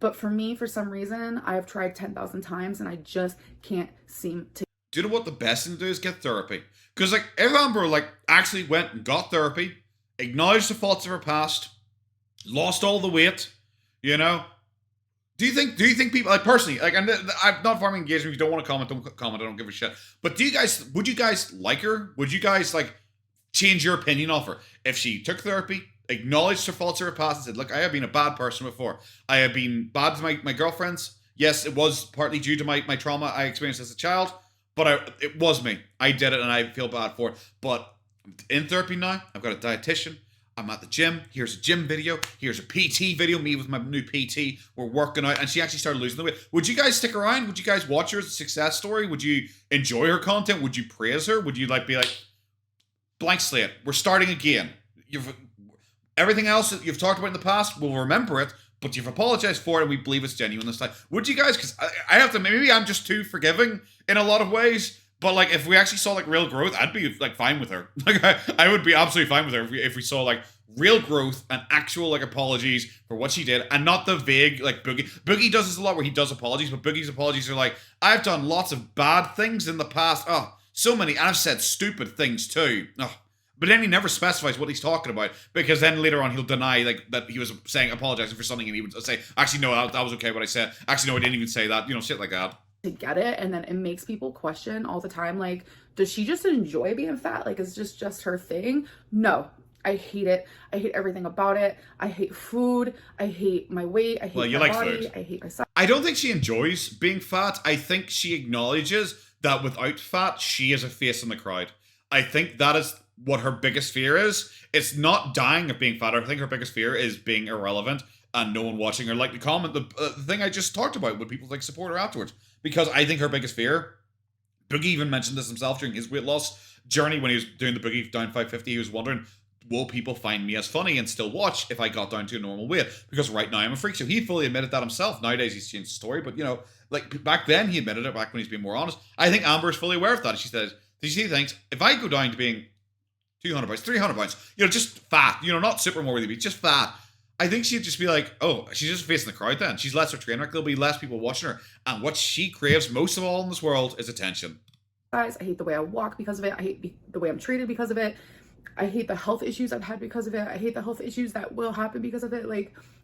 But for me, for some reason, I have tried 10,000 times, and I just can't seem to... Do you know what the best thing to do is get therapy? Because, like, if Amber, like, actually went and got therapy, acknowledged the faults of her past, lost all the weight, you know, do you think people, like, personally, like, I'm not farming engagement. If you don't want to comment, don't comment. I don't give a shit. But would you guys like her? Would you guys, like, change your opinion of her if she took therapy, acknowledged her faults of her past, and said, look, I have been a bad person before. I have been bad to my girlfriends. Yes, it was partly due to my trauma I experienced as a child, but it was me. I did it, and I feel bad for it. But in therapy now, I've got a dietitian. I'm at the gym. Here's a gym video. Here's a PT video. Me with my new PT. We're working out. And she actually started losing the weight. Would you guys stick around? Would you guys watch her as a success story? Would you enjoy her content? Would you praise her? Would you be like, blank slate, we're starting again. Everything else that you've talked about in the past, we'll remember it, but you've apologized for it and we believe it's genuine this time. Would you guys? Because I have to, maybe I'm just too forgiving in a lot of ways. But if we actually saw real growth, I'd be fine with her. I would be absolutely fine with her if we saw real growth and actual apologies for what she did, and not the vague Boogie. Boogie does this a lot where he does apologies, but Boogie's apologies are I've done lots of bad things in the past. Oh, so many, and I've said stupid things too. Oh. But then he never specifies what he's talking about, because then later on he'll deny that he was apologizing for something, and he would say, actually no, that was okay what I said. Actually no, I didn't even say that. Shit like that. To get it, and then it makes people question all the time, does she just enjoy being fat? Is this just her thing? No, I hate it. I hate everything about it. I hate food. I hate my weight. I hate my body. Food. I hate myself. I don't think she enjoys being fat. I think she acknowledges that without fat, she is a face in the crowd. I think that is what her biggest fear is. It's not dying of being fat. I think her biggest fear is being irrelevant and no one watching her. The comment, the thing I just talked about, would people support her afterwards? Because I think her biggest fear, Boogie even mentioned this himself during his weight loss journey when he was doing the Boogie down 550. He was wondering, will people find me as funny and still watch if I got down to a normal weight? Because right now I'm a freak show. He fully admitted that himself. Nowadays he's changed the story, but back then he admitted it, back when he's being more honest. I think Amber is fully aware of that. She says, she thinks, if I go down to being 200 pounds, 300 pounds, just fat, not super more worthy, just fat, I think she'd just be oh, she's just facing the crowd then. She's less of a train wreck. There'll be less people watching her. And what she craves most of all in this world is attention. Guys, I hate the way I walk because of it. I hate the way I'm treated because of it. I hate the health issues I've had because of it. I hate the health issues that will happen because of it.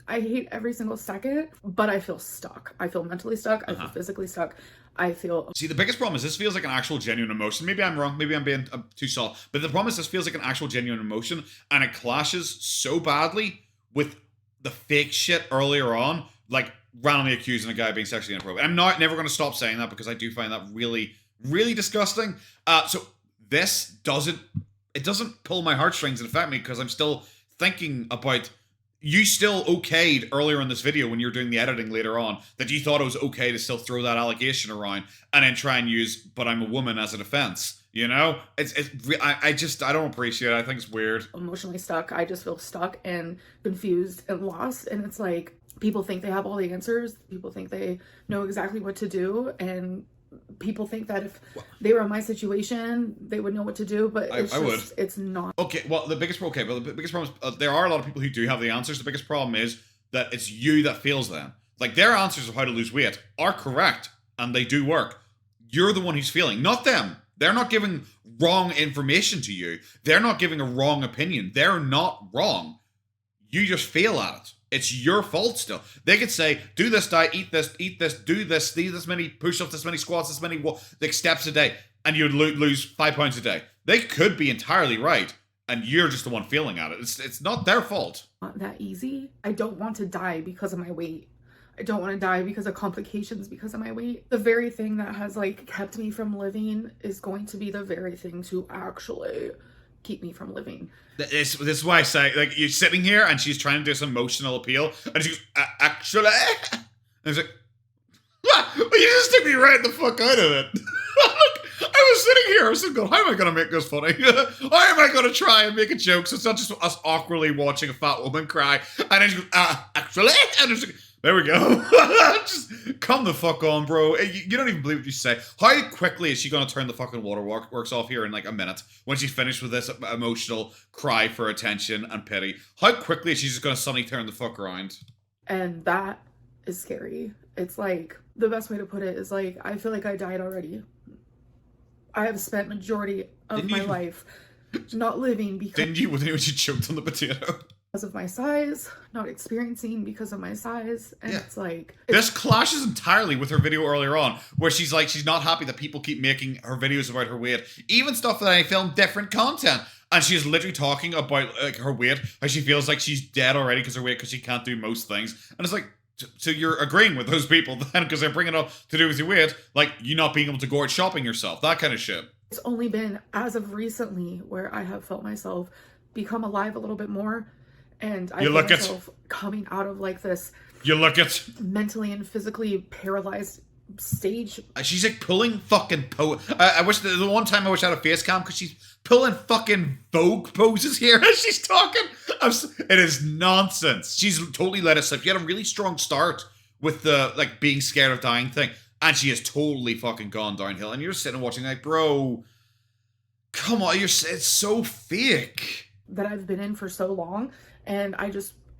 I hate every single second, but I feel stuck. I feel mentally stuck. I feel physically stuck. I feel... See, the biggest problem is this feels like an actual genuine emotion. Maybe I'm wrong. Maybe I'm being too soft. But the problem is this feels like an actual genuine emotion, and it clashes so badly with the fake shit earlier on, randomly accusing a guy of being sexually inappropriate. I'm never going to stop saying that, because I do find that really, really disgusting. So this doesn't pull my heartstrings and affect me, because I'm still thinking about, you still okayed earlier in this video when you're doing the editing later on that you thought it was okay to still throw that allegation around and then try and use "but I'm a woman" as a defense. I don't appreciate it. I think it's weird. Emotionally stuck. I just feel stuck and confused and lost. And it's people think they have all the answers. People think they know exactly what to do. And people think that if they were in my situation, they would know what to do. But it's not. Okay, well, the biggest problem is there are a lot of people who do have the answers. The biggest problem is that it's you that fails them. Their answers of how to lose weight are correct and they do work. You're the one who's failing, not them. They're not giving wrong information to you. They're not giving a wrong opinion. They're not wrong. You just fail at it. It's your fault still. They could say, do this diet, eat this, do this many push-ups, this many squats, this many steps a day, and you'd lose 5 pounds a day. They could be entirely right, and you're just the one failing at it. It's not their fault. Not that easy. I don't want to die because of my weight. I don't want to die because of complications because of my weight. The very thing that has kept me from living is going to be the very thing to actually keep me from living. This is why I say, you're sitting here and she's trying to do some emotional appeal, and she goes, actually, and it's what? Well, you just took me right the fuck out of it. I was sitting here, I was going, how am I going to make this funny? How am I going to try and make a joke so it's not just us awkwardly watching a fat woman cry, and then she goes, actually, and it's there we go. Just come the fuck on, bro. You don't even believe what you say. How quickly is she going to turn the fucking waterworks off here in a minute when she's finished with this emotional cry for attention and pity? How quickly is she just going to suddenly turn the fuck around? And that is scary. It's the best way to put it is I feel like I died already. I have spent majority of my life not living because... Didn't you when you choked on the potato? Because of my size, not experiencing because of my size, and it's this clashes entirely with her video earlier on, where she's she's not happy that people keep making her videos about her weight, even stuff that I film different content, and she's literally talking about her weight, how she feels like she's dead already because her weight, because she can't do most things, and it's so you're agreeing with those people then, because they're bringing it up to do with your weight, you not being able to go out shopping yourself, that kind of shit. It's only been as of recently where I have felt myself become alive a little bit more. And I You feel look at myself coming out of like this you look at mentally and physically paralyzed stage. she's like pulling fucking I wish the one time I wish I had a face cam because she's pulling fucking Vogue poses here as she's talking. It is nonsense. She's totally let it slip. She had a really strong start with the like being scared of dying thing, and she has totally fucking gone downhill. And you're just sitting and watching like, bro, come on, it's so fake. That I've been in for so long, and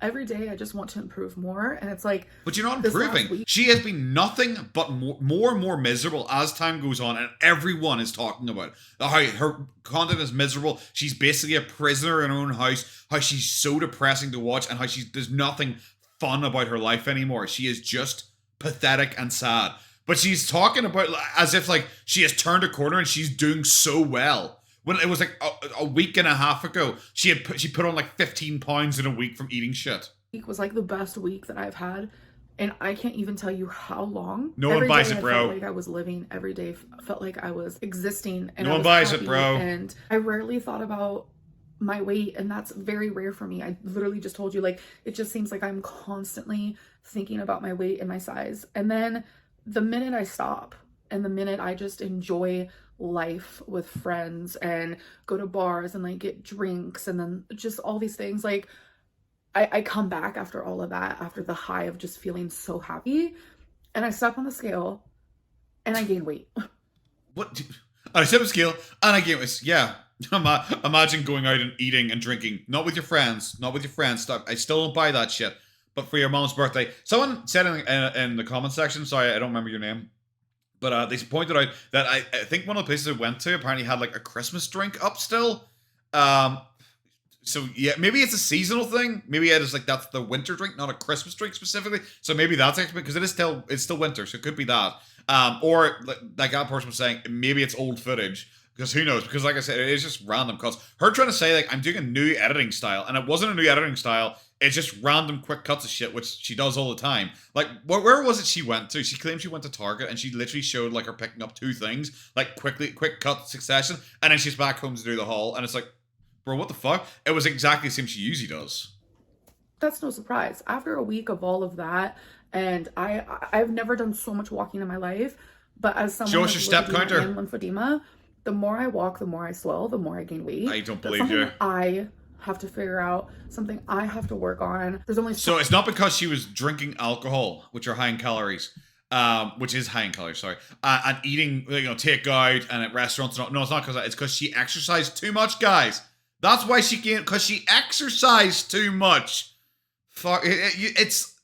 every day I just want to improve more, and it's like, but you're not improving. She has been nothing but more and more miserable as time goes on, and everyone is talking about how her content is miserable. She's basically a prisoner in her own house, how she's so depressing to watch, and how there's nothing fun about her life anymore. She is just pathetic and sad. But she's talking about as if like she has turned a corner and she's doing so well. When it was like a week and a half ago, she put on like 15 pounds in a week from eating shit. Week was like the best week that I've had, and I can't even tell you how long. No one buys it, bro. I felt like I was living every day. Felt like I was existing, and no one buys it, bro. And I rarely thought about my weight, and that's very rare for me. I literally just told you, like, it just seems like I'm constantly thinking about my weight and my size, and then the minute I stop, and the minute I just enjoy life with friends and go to bars and like get drinks and then just all these things, like I come back after all of that, after the high of just feeling so happy, and I step on the scale and I gain weight. What? I step on the scale and I gain weight. Yeah. Imagine going out and eating and drinking, not with your friends, stuff. I still don't buy that shit. But for your mom's birthday, someone said in the comment section, sorry, I don't remember your name, but they pointed out that I think one of the places I went to apparently had like a Christmas drink up still. So yeah, maybe it's a seasonal thing. Maybe it is like that's the winter drink, not a Christmas drink specifically. So maybe that's actually because it's still winter, so it could be that. Or like that person was saying, maybe it's old footage. Because who knows? Because like I said, it is just random. Because her trying to say like I'm doing a new editing style, and it wasn't a new editing style. It's just random quick cuts of shit, which she does all the time. Like, where was it she went to? She claimed she went to Target, and she literally showed, like, her picking up 2 things, like, quick cut succession, and then she's back home to do the haul, and it's like, bro, what the fuck? It was exactly the same she usually does. That's no surprise. After a week of all of that, and I've never done so much walking in my life, but as someone show us your step counter. Lymphedema, the more I walk, the more I swell, the more I gain weight. I don't believe you. I have to figure out, something I have to work on. There's only so it's not because she was drinking alcohol, which are high in calories, which is high in calories, sorry, and eating, takeout and at restaurants. No, it's not because it's because she exercised too much, guys. That's why she gained, because she exercised too much. Fuck, it's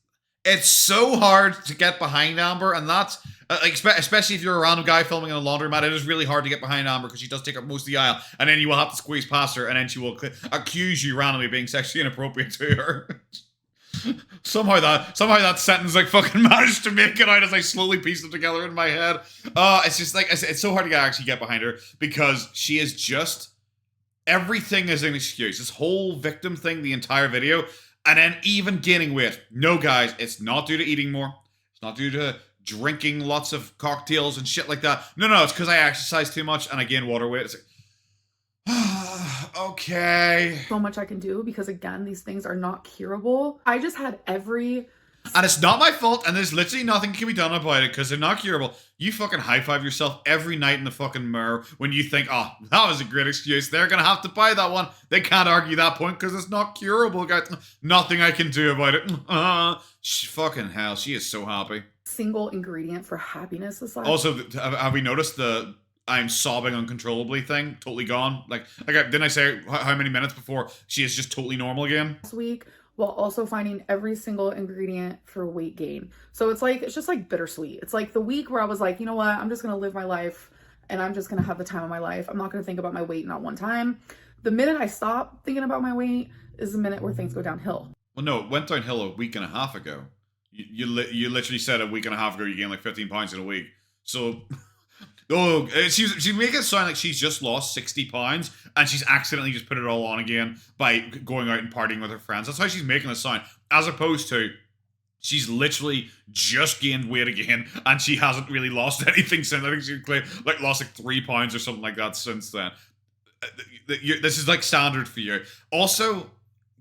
so hard to get behind Amber, and that's especially if you're a random guy filming in a laundromat. It is really hard to get behind Amber because she does take up most of the aisle, and then you will have to squeeze past her, and then she will accuse you randomly of being sexually inappropriate to her. somehow that sentence like fucking managed to make it out as I slowly pieced it together in my head. It's just like it's so hard to actually get behind her because she is just, everything is an excuse. This whole victim thing, the entire video, and then even gaining weight. No, guys, it's not due to eating more. It's not due to drinking lots of cocktails and shit like that. No, it's because I exercise too much and I gain water weight. It's like, okay. So much I can do because, again, these things are not curable. I just had every... And it's not my fault, and there's literally nothing can be done about it because they're not curable. You fucking high-five yourself every night in the fucking mirror when you think, oh, that was a great excuse. They're going to have to buy that one. They can't argue that point because it's not curable, guys. Nothing I can do about it. Fucking hell, she is so happy. Single ingredient for happiness is like... Also, have we noticed the I'm sobbing uncontrollably thing? Totally gone. Like didn't I say how many minutes before she is just totally normal again? This week, while also finding every single ingredient for weight gain. So it's just like bittersweet. It's like the week where I was like, you know what? I'm just going to live my life and I'm just going to have the time of my life. I'm not going to think about my weight not one time. The minute I stop thinking about my weight is the minute where things go downhill. Well, no, it went downhill a week and a half ago. You literally said a week and a half ago you gained like 15 pounds in a week. So... Oh, she make it sound like she's just lost 60 pounds and she's accidentally just put it all on again by going out and partying with her friends. That's how she's making it sound. As opposed to, she's literally just gained weight again and she hasn't really lost anything since. I think she lost like 3 pounds or something like that since then. this is like standard for you. Also,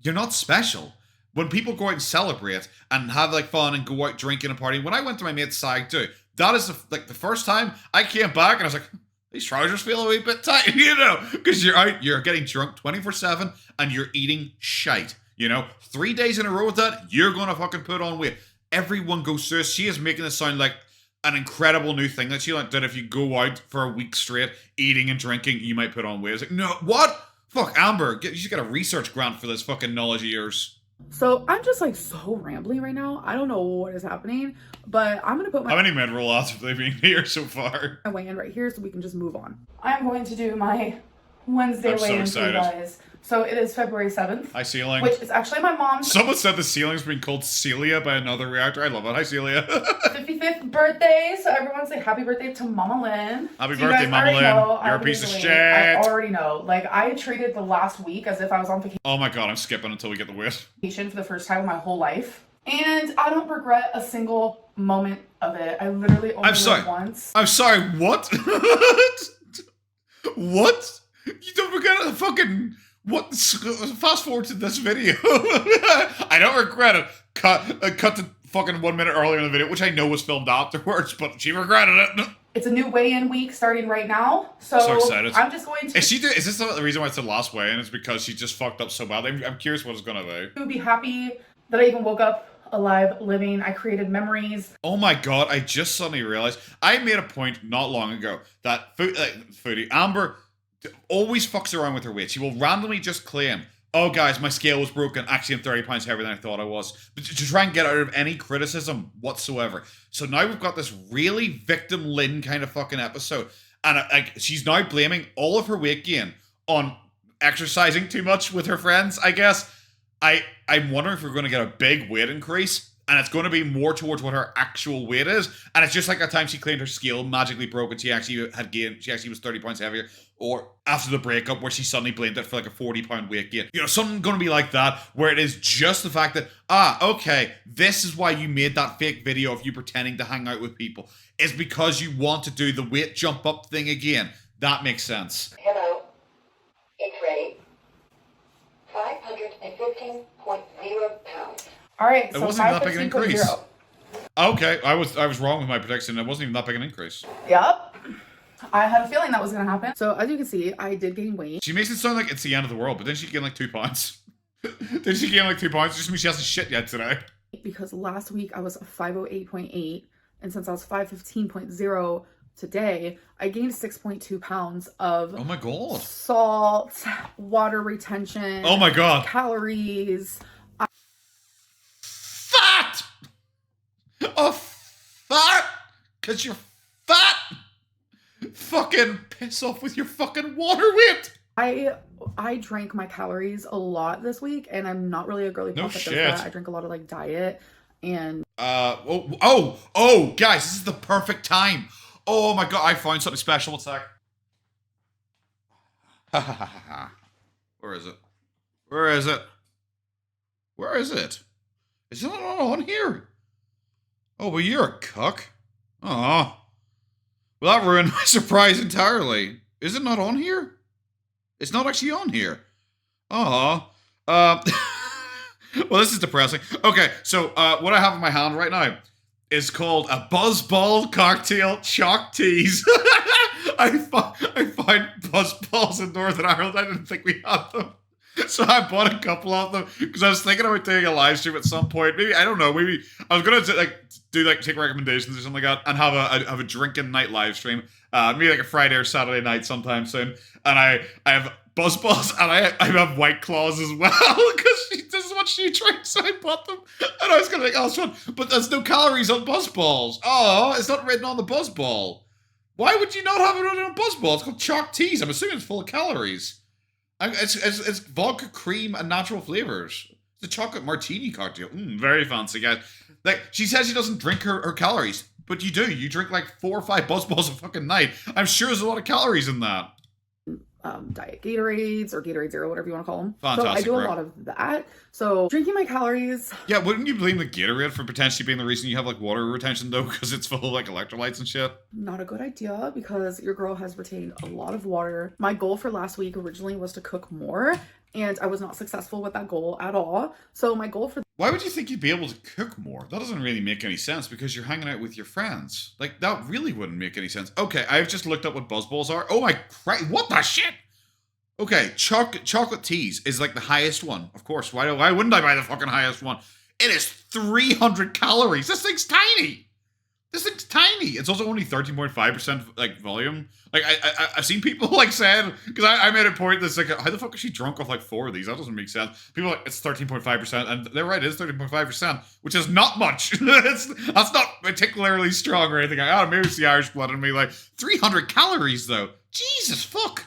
you're not special. When people go out and celebrate and have like fun and go out drinking and partying, when I went to my mate's side too, that is the first time I came back and I was like, these trousers feel a wee bit tight, you know, because you're out, you're getting drunk 24/7 and you're eating shite, you know. 3 days in a row with that, you're gonna fucking put on weight. Everyone goes through. She is making this sound like an incredible new thing that she like that if you go out for a week straight eating and drinking, you might put on weight. It's like, no, what? Fuck, Amber, you should get a research grant for this fucking knowledge of yours. So I'm just like so rambly right now. I don't know what is happening, but I'm gonna put my— How many mid-roll odds have they been here so far? My weigh-in right here so we can just move on. I'm going to do my Wednesday weigh-in for you guys. So it is February 7th. Hi, Ceiling. Which is actually my mom's— Someone said the ceiling's being called Celia by another reactor. I love it. Hi, Celia. 55th birthday. So everyone say happy birthday to Mama Lynn. Happy So birthday, Mama Lynn. You're a piece of shit. I already know. Like, I treated the last week as if I was on Oh my god, I'm skipping until we get the weight. vacation for the first time in my whole life. And I don't regret a single moment of it. I literally only went once. I'm sorry, what? What? You don't regret a fucking... What? Fast forward to this video. I don't regret it. Cut to fucking 1 minute earlier in the video, which I know was filmed afterwards, but she regretted it. It's a new weigh-in week starting right now, so excited. I'm just going to... Is this the reason why it's the last weigh-in? It's because she just fucked up so badly? I'm curious what it's gonna be. I would be happy that I even woke up alive, living. I created memories. Oh my god, I just suddenly realized I made a point not long ago that Foodie Amber always fucks around with her weight. She will randomly just claim, oh guys, my scale was broken. Actually, I'm 30 pounds heavier than I thought I was. But to try and get out of any criticism whatsoever. So now we've got this really victim Lynn kind of fucking episode. And she's now blaming all of her weight gain on exercising too much with her friends, I guess. I'm wondering if we're going to get a big weight increase. And it's going to be more towards what her actual weight is. And it's just like that time she claimed her scale magically broke and she actually had gained, she actually was 30 pounds heavier. Or after the breakup where she suddenly blamed it for like a 40-pound weight gain. You know, something going to be like that where it is just the fact that, okay, this is why you made that fake video of you pretending to hang out with people. It's because you want to do the weight jump up thing again. That makes sense. Hello. It's ready. 515.0 pounds. All right, so it wasn't that big an increase. 515.0. Okay, I was wrong with my prediction. It wasn't even that big an increase. Yep. I had a feeling that was going to happen. So as you can see, I did gain weight. She makes it sound like it's the end of the world, but then she gained like 2 pounds. Then she gained like 2 pounds. Just means she hasn't shit yet today. Because last week I was 508.8, and since I was 515.0 today, I gained 6.2 pounds of oh my god, salt, water retention. Oh my god, calories. Fat. Oh, fat. Cause you're fat. Fucking piss off with your fucking water weight. I drank my calories a lot this week, and I'm not really a girly pop that does that. I drink a lot of like diet and guys, this is the perfect time. Oh my god, I found something special. What's that? Where is it? Where is it? Where is it? Is it not on here? Oh, well, you're a cuck. Aw. Well, that ruined my surprise entirely. Is it not on here? It's not actually on here. Aw. Well, this is depressing. Okay, so what I have in my hand right now is called a Buzzball Cocktail Chalk Teas. I found Buzzballs in Northern Ireland. I didn't think we had them. So I bought a couple of them because I was thinking about doing a live stream at some point. Maybe, I don't know, maybe I was going to take recommendations or something like that and have a drinking night live stream. Maybe like a Friday or Saturday night sometime soon. And I have Buzzballs and I have White Claws as well because this is what she drinks. So I bought them and I was going to oh, it's fun. But there's no calories on Buzzballs. Oh, it's not written on the Buzzball. Why would you not have it written on Buzzball? It's called Chalk Teas. I'm assuming it's full of calories. It's vodka, cream, and natural flavors. It's a chocolate martini cocktail. Very fancy, guys. Like, she says she doesn't drink her calories, but you do. You drink like 4 or 5 Buzzballs a fucking night. I'm sure there's a lot of calories in that. diet Gatorades or Gatorade Zero, whatever you want to call them. Fantastic, so I do a bro. lot of that. So drinking my calories. Yeah, wouldn't you blame the Gatorade for potentially being the reason you have like water retention though, because it's full of like electrolytes and shit? Not a good idea because your girl has retained a lot of water. My goal for last week originally was to cook more, and I was not successful with that goal at all. So my goal for Why would you think you'd be able to cook more? That doesn't really make any sense because you're hanging out with your friends. Like, that really wouldn't make any sense. Okay, I've just looked up what buzzballs are. Oh my Christ, what the shit? Okay, chocolate teas is like the highest one. Of course, why wouldn't I buy the fucking highest one? It is 300 calories. This thing's tiny. This thing's tiny. It's also only 13.5% like volume. Like I've seen people like saying, because I made a point that's like, how the fuck is she drunk off like 4 of these? That doesn't make sense. People are like, it's 13.5%, and they're right, it is 13.5%, which is not much. That's not particularly strong or anything. I don't know, maybe it's the Irish blood in me. Like 300 calories though. Jesus fuck.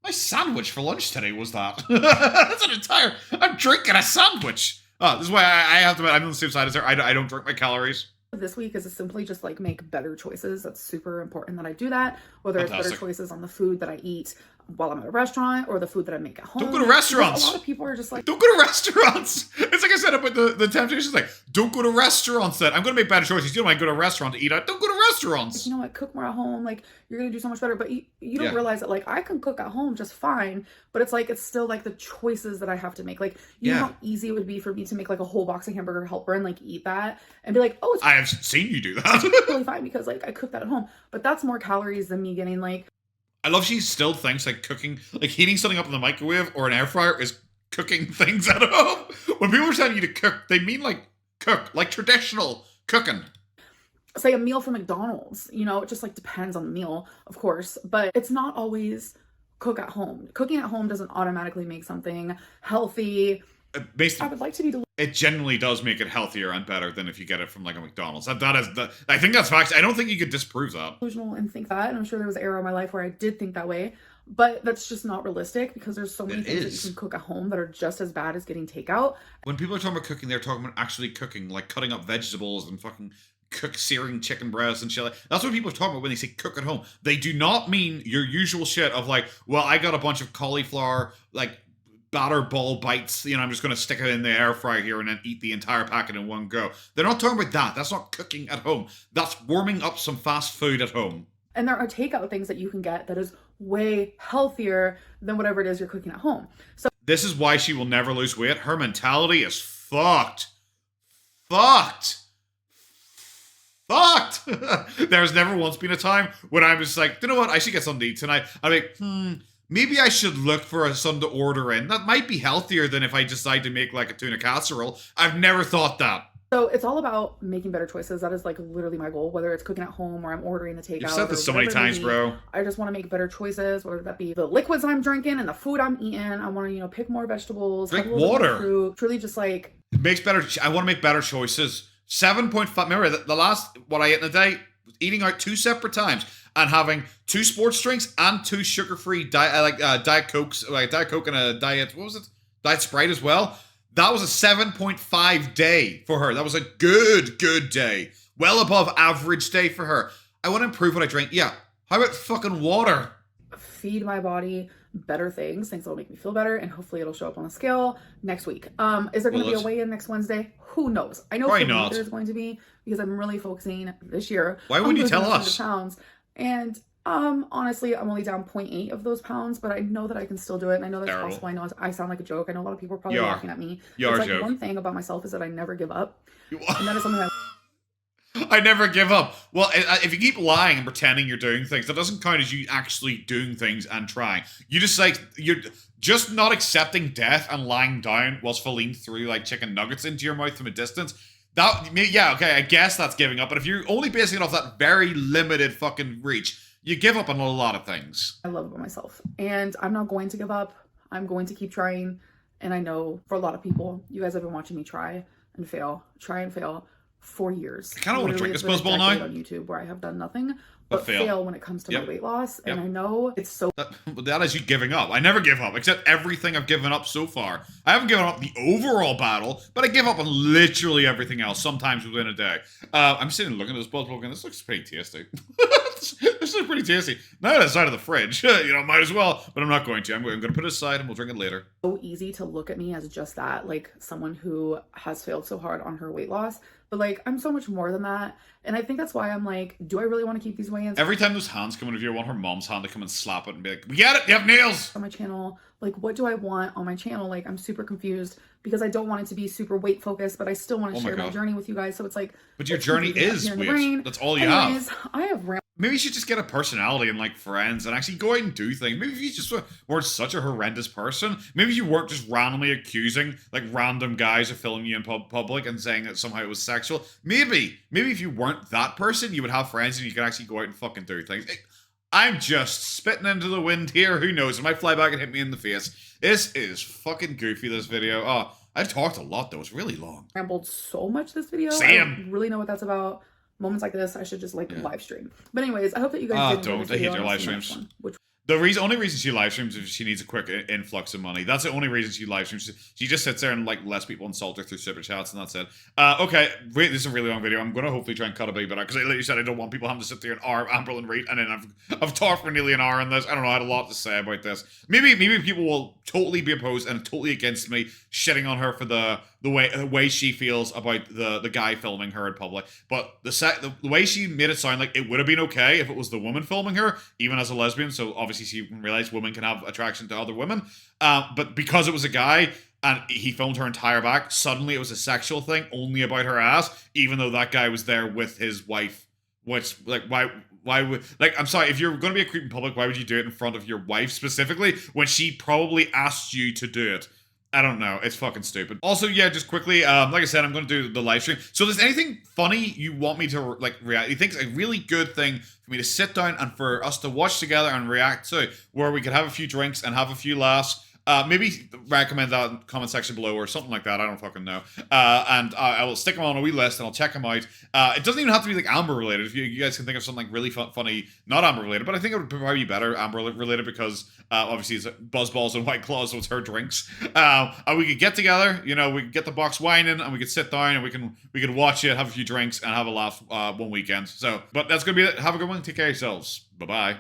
My sandwich for lunch today was that. That's an entire. I'm drinking a sandwich. Oh, this is why I have to. I'm on the same side as her. I don't drink my calories. this week is to simply just like make better choices. That's super important that I do that. Whether it's better choices on the food that I eat while I'm at a restaurant or the food that I make at home. Don't go to restaurants. A lot of people are just like, don't go to restaurants. It's like I said about the temptations. Like, don't go to restaurants. Then I'm going to make better choices. You don't want to go to a restaurant to eat out. Don't go to restaurants. You know what? Cook more at home. Like, you're going to do so much better. But you don't realize that, like, I can cook at home just fine. But it's like, it's still like the choices that I have to make. Like, you know how easy it would be for me to make like a whole box of hamburger helper and like eat that and be like, oh, it's I have seen you do that. totally fine because like I cook that at home. But that's more calories than me getting like. I love she still thinks like cooking, like heating something up in the microwave or an air fryer is cooking things at home. When people are telling you to cook, they mean like cook, like traditional cooking. Say a meal from McDonald's, you know, it just like depends on the meal, of course, but it's not always cook at home. Cooking at home doesn't automatically make something healthy. Basically, I would like to be it generally does make it healthier and better than if you get it from like a McDonald's. I think that's facts. I don't think you could disprove that. Delusional and think that, and I'm sure there was an era in my life where I did think that way, but that's just not realistic because there's so many things that you can cook at home that are just as bad as getting takeout. When people are talking about cooking, they're talking about actually cooking, like cutting up vegetables and fucking searing chicken breasts and shit. That's what people are talking about when they say cook at home. They do not mean your usual shit of like, well, I got a bunch of cauliflower, like batter ball bites, you know, I'm just going to stick it in the air fryer here and then eat the entire packet in one go. They're not talking about that. That's not cooking at home. That's warming up some fast food at home. And there are takeout things that you can get that is way healthier than whatever it is you're cooking at home. So this is why she will never lose weight. Her mentality is fucked. Fucked. There's never once been a time when I was like, you know what, I should get something to eat tonight. I'm like, maybe I should look for something to order in. That might be healthier than if I decide to make like a tuna casserole. I've never thought that. So it's all about making better choices. That is like literally my goal, whether it's cooking at home or I'm ordering the takeout. You've said this so many times, bro. I just want to make better choices, whether that be the liquids I'm drinking and the food I'm eating. I want to, pick more vegetables. Drink water. Fruit. Truly just like. It makes better. I want to make better choices. 7.5. Remember, the last, what I ate in a day, was eating out 2 separate times and having 2 sports drinks and 2 sugar-free Diet Cokes, like Diet Coke and a Diet, what was it? Diet Sprite as well. That was a 7.5 day for her. That was a good day. Well above average day for her. I want to improve what I drink. Yeah. How about fucking water? Feed my body better things that'll make me feel better, and hopefully it'll show up on the scale next week. Is there going to be a weigh-in next Wednesday? Who knows? I know for me there's going to be, because I'm really focusing this year. Why wouldn't you tell us? Pounds. And honestly, I'm only down 0.8 of those pounds, but I know that I can still do it, and I know that's possible. I know I sound like a joke. I know a lot of people are probably laughing at me. You're it's a joke. One thing about myself is that I never give up, and that is something I never give up. Well, if you keep lying and pretending you're doing things, that doesn't count as you actually doing things and trying. You just you're just not accepting death and lying down whilst Feline threw like chicken nuggets into your mouth from a distance. I guess that's giving up. But if you're only basing it off that very limited fucking reach, you give up on a lot of things. I love about myself, and I'm not going to give up. I'm going to keep trying, and I know for a lot of people, you guys have been watching me try and fail for years. I kind of want to drink this buzzball now. On YouTube where I have done nothing but fail when it comes to my weight loss, and I know it's so. That is you giving up. I never give up, except everything I've given up so far. I haven't given up the overall battle, but I give up on literally everything else. Sometimes within a day. I'm sitting looking at this buzzball, and this looks pretty tasty. This is pretty tasty. Now outside of the fridge, you know, might as well, but I'm not going to. I'm going to put it aside and we'll drink it later. So easy to look at me as just that, like someone who has failed so hard on her weight loss, but like I'm so much more than that. And I think that's why I'm like, do I really want to keep these weigh-ins? Every time those hands come in of you, I want her mom's hand to come and slap it and be like, we get it, you have nails! On my channel, like what do I want on my channel? Like I'm super confused because I don't want it to be super weight focused, but I still want to share my journey with you guys. So it's like, but your journey is weight. That's all you have. I have maybe you should just get a personality and like friends and actually go out and do things. Maybe if you just weren't such a horrendous person, maybe you weren't just randomly accusing like random guys of filming you in public and saying that somehow it was sexual. Maybe if you weren't that person, you would have friends and you could actually go out and fucking do things. I'm just spitting into the wind here. Who knows? It might fly back and hit me in the face. This is fucking goofy, this video. Oh, I've talked a lot though. It's really long. Rambled so much this video. Same. I don't really know what that's about. Moments like this, I should just like live stream. But anyways, I hope that you guys did. Don't. I hate your live streams. The only reason she live streams is if she needs a quick influx of money. That's the only reason she live streams. She just sits there and like lets people insult her through super chats, and that's it. Okay, wait, this is a really long video. I'm gonna hopefully try and cut a bit better because like you said, I don't want people having to sit there and Amberlynn read, and then I've talked for nearly an hour on this. I don't know. I had a lot to say about this. Maybe people will totally be opposed and totally against me shitting on her for the way she feels about the guy filming her in public. But the way she made it sound like it would have been okay if it was the woman filming her, even as a lesbian. So obviously she realized women can have attraction to other women. But because it was a guy and he filmed her entire back, suddenly it was a sexual thing only about her ass, even though that guy was there with his wife. Which, like, why would, like, I'm sorry, if you're going to be a creep in public, why would you do it in front of your wife specifically when she probably asked you to do it? I don't know. It's fucking stupid. Also, yeah, just quickly, like I said, I'm going to do the live stream. So if there's anything funny you want me to, like, react, you think it's a really good thing for me to sit down and for us to watch together and react to, where we could have a few drinks and have a few laughs. Maybe recommend that in the comment section below or something like that. I don't fucking know. And I will stick them on a wee list and I'll check them out. It doesn't even have to be like Amber related. If you guys can think of something like really funny, not Amber related, but I think it would probably be better Amber related because obviously it's Buzzballs and White Claws, so it's her drinks. And we could get together, you know, we could get the box wine in and we could sit down and we could watch it, have a few drinks and have a laugh one weekend. So, but that's gonna be it. Have a good one. Take care of yourselves. Bye bye.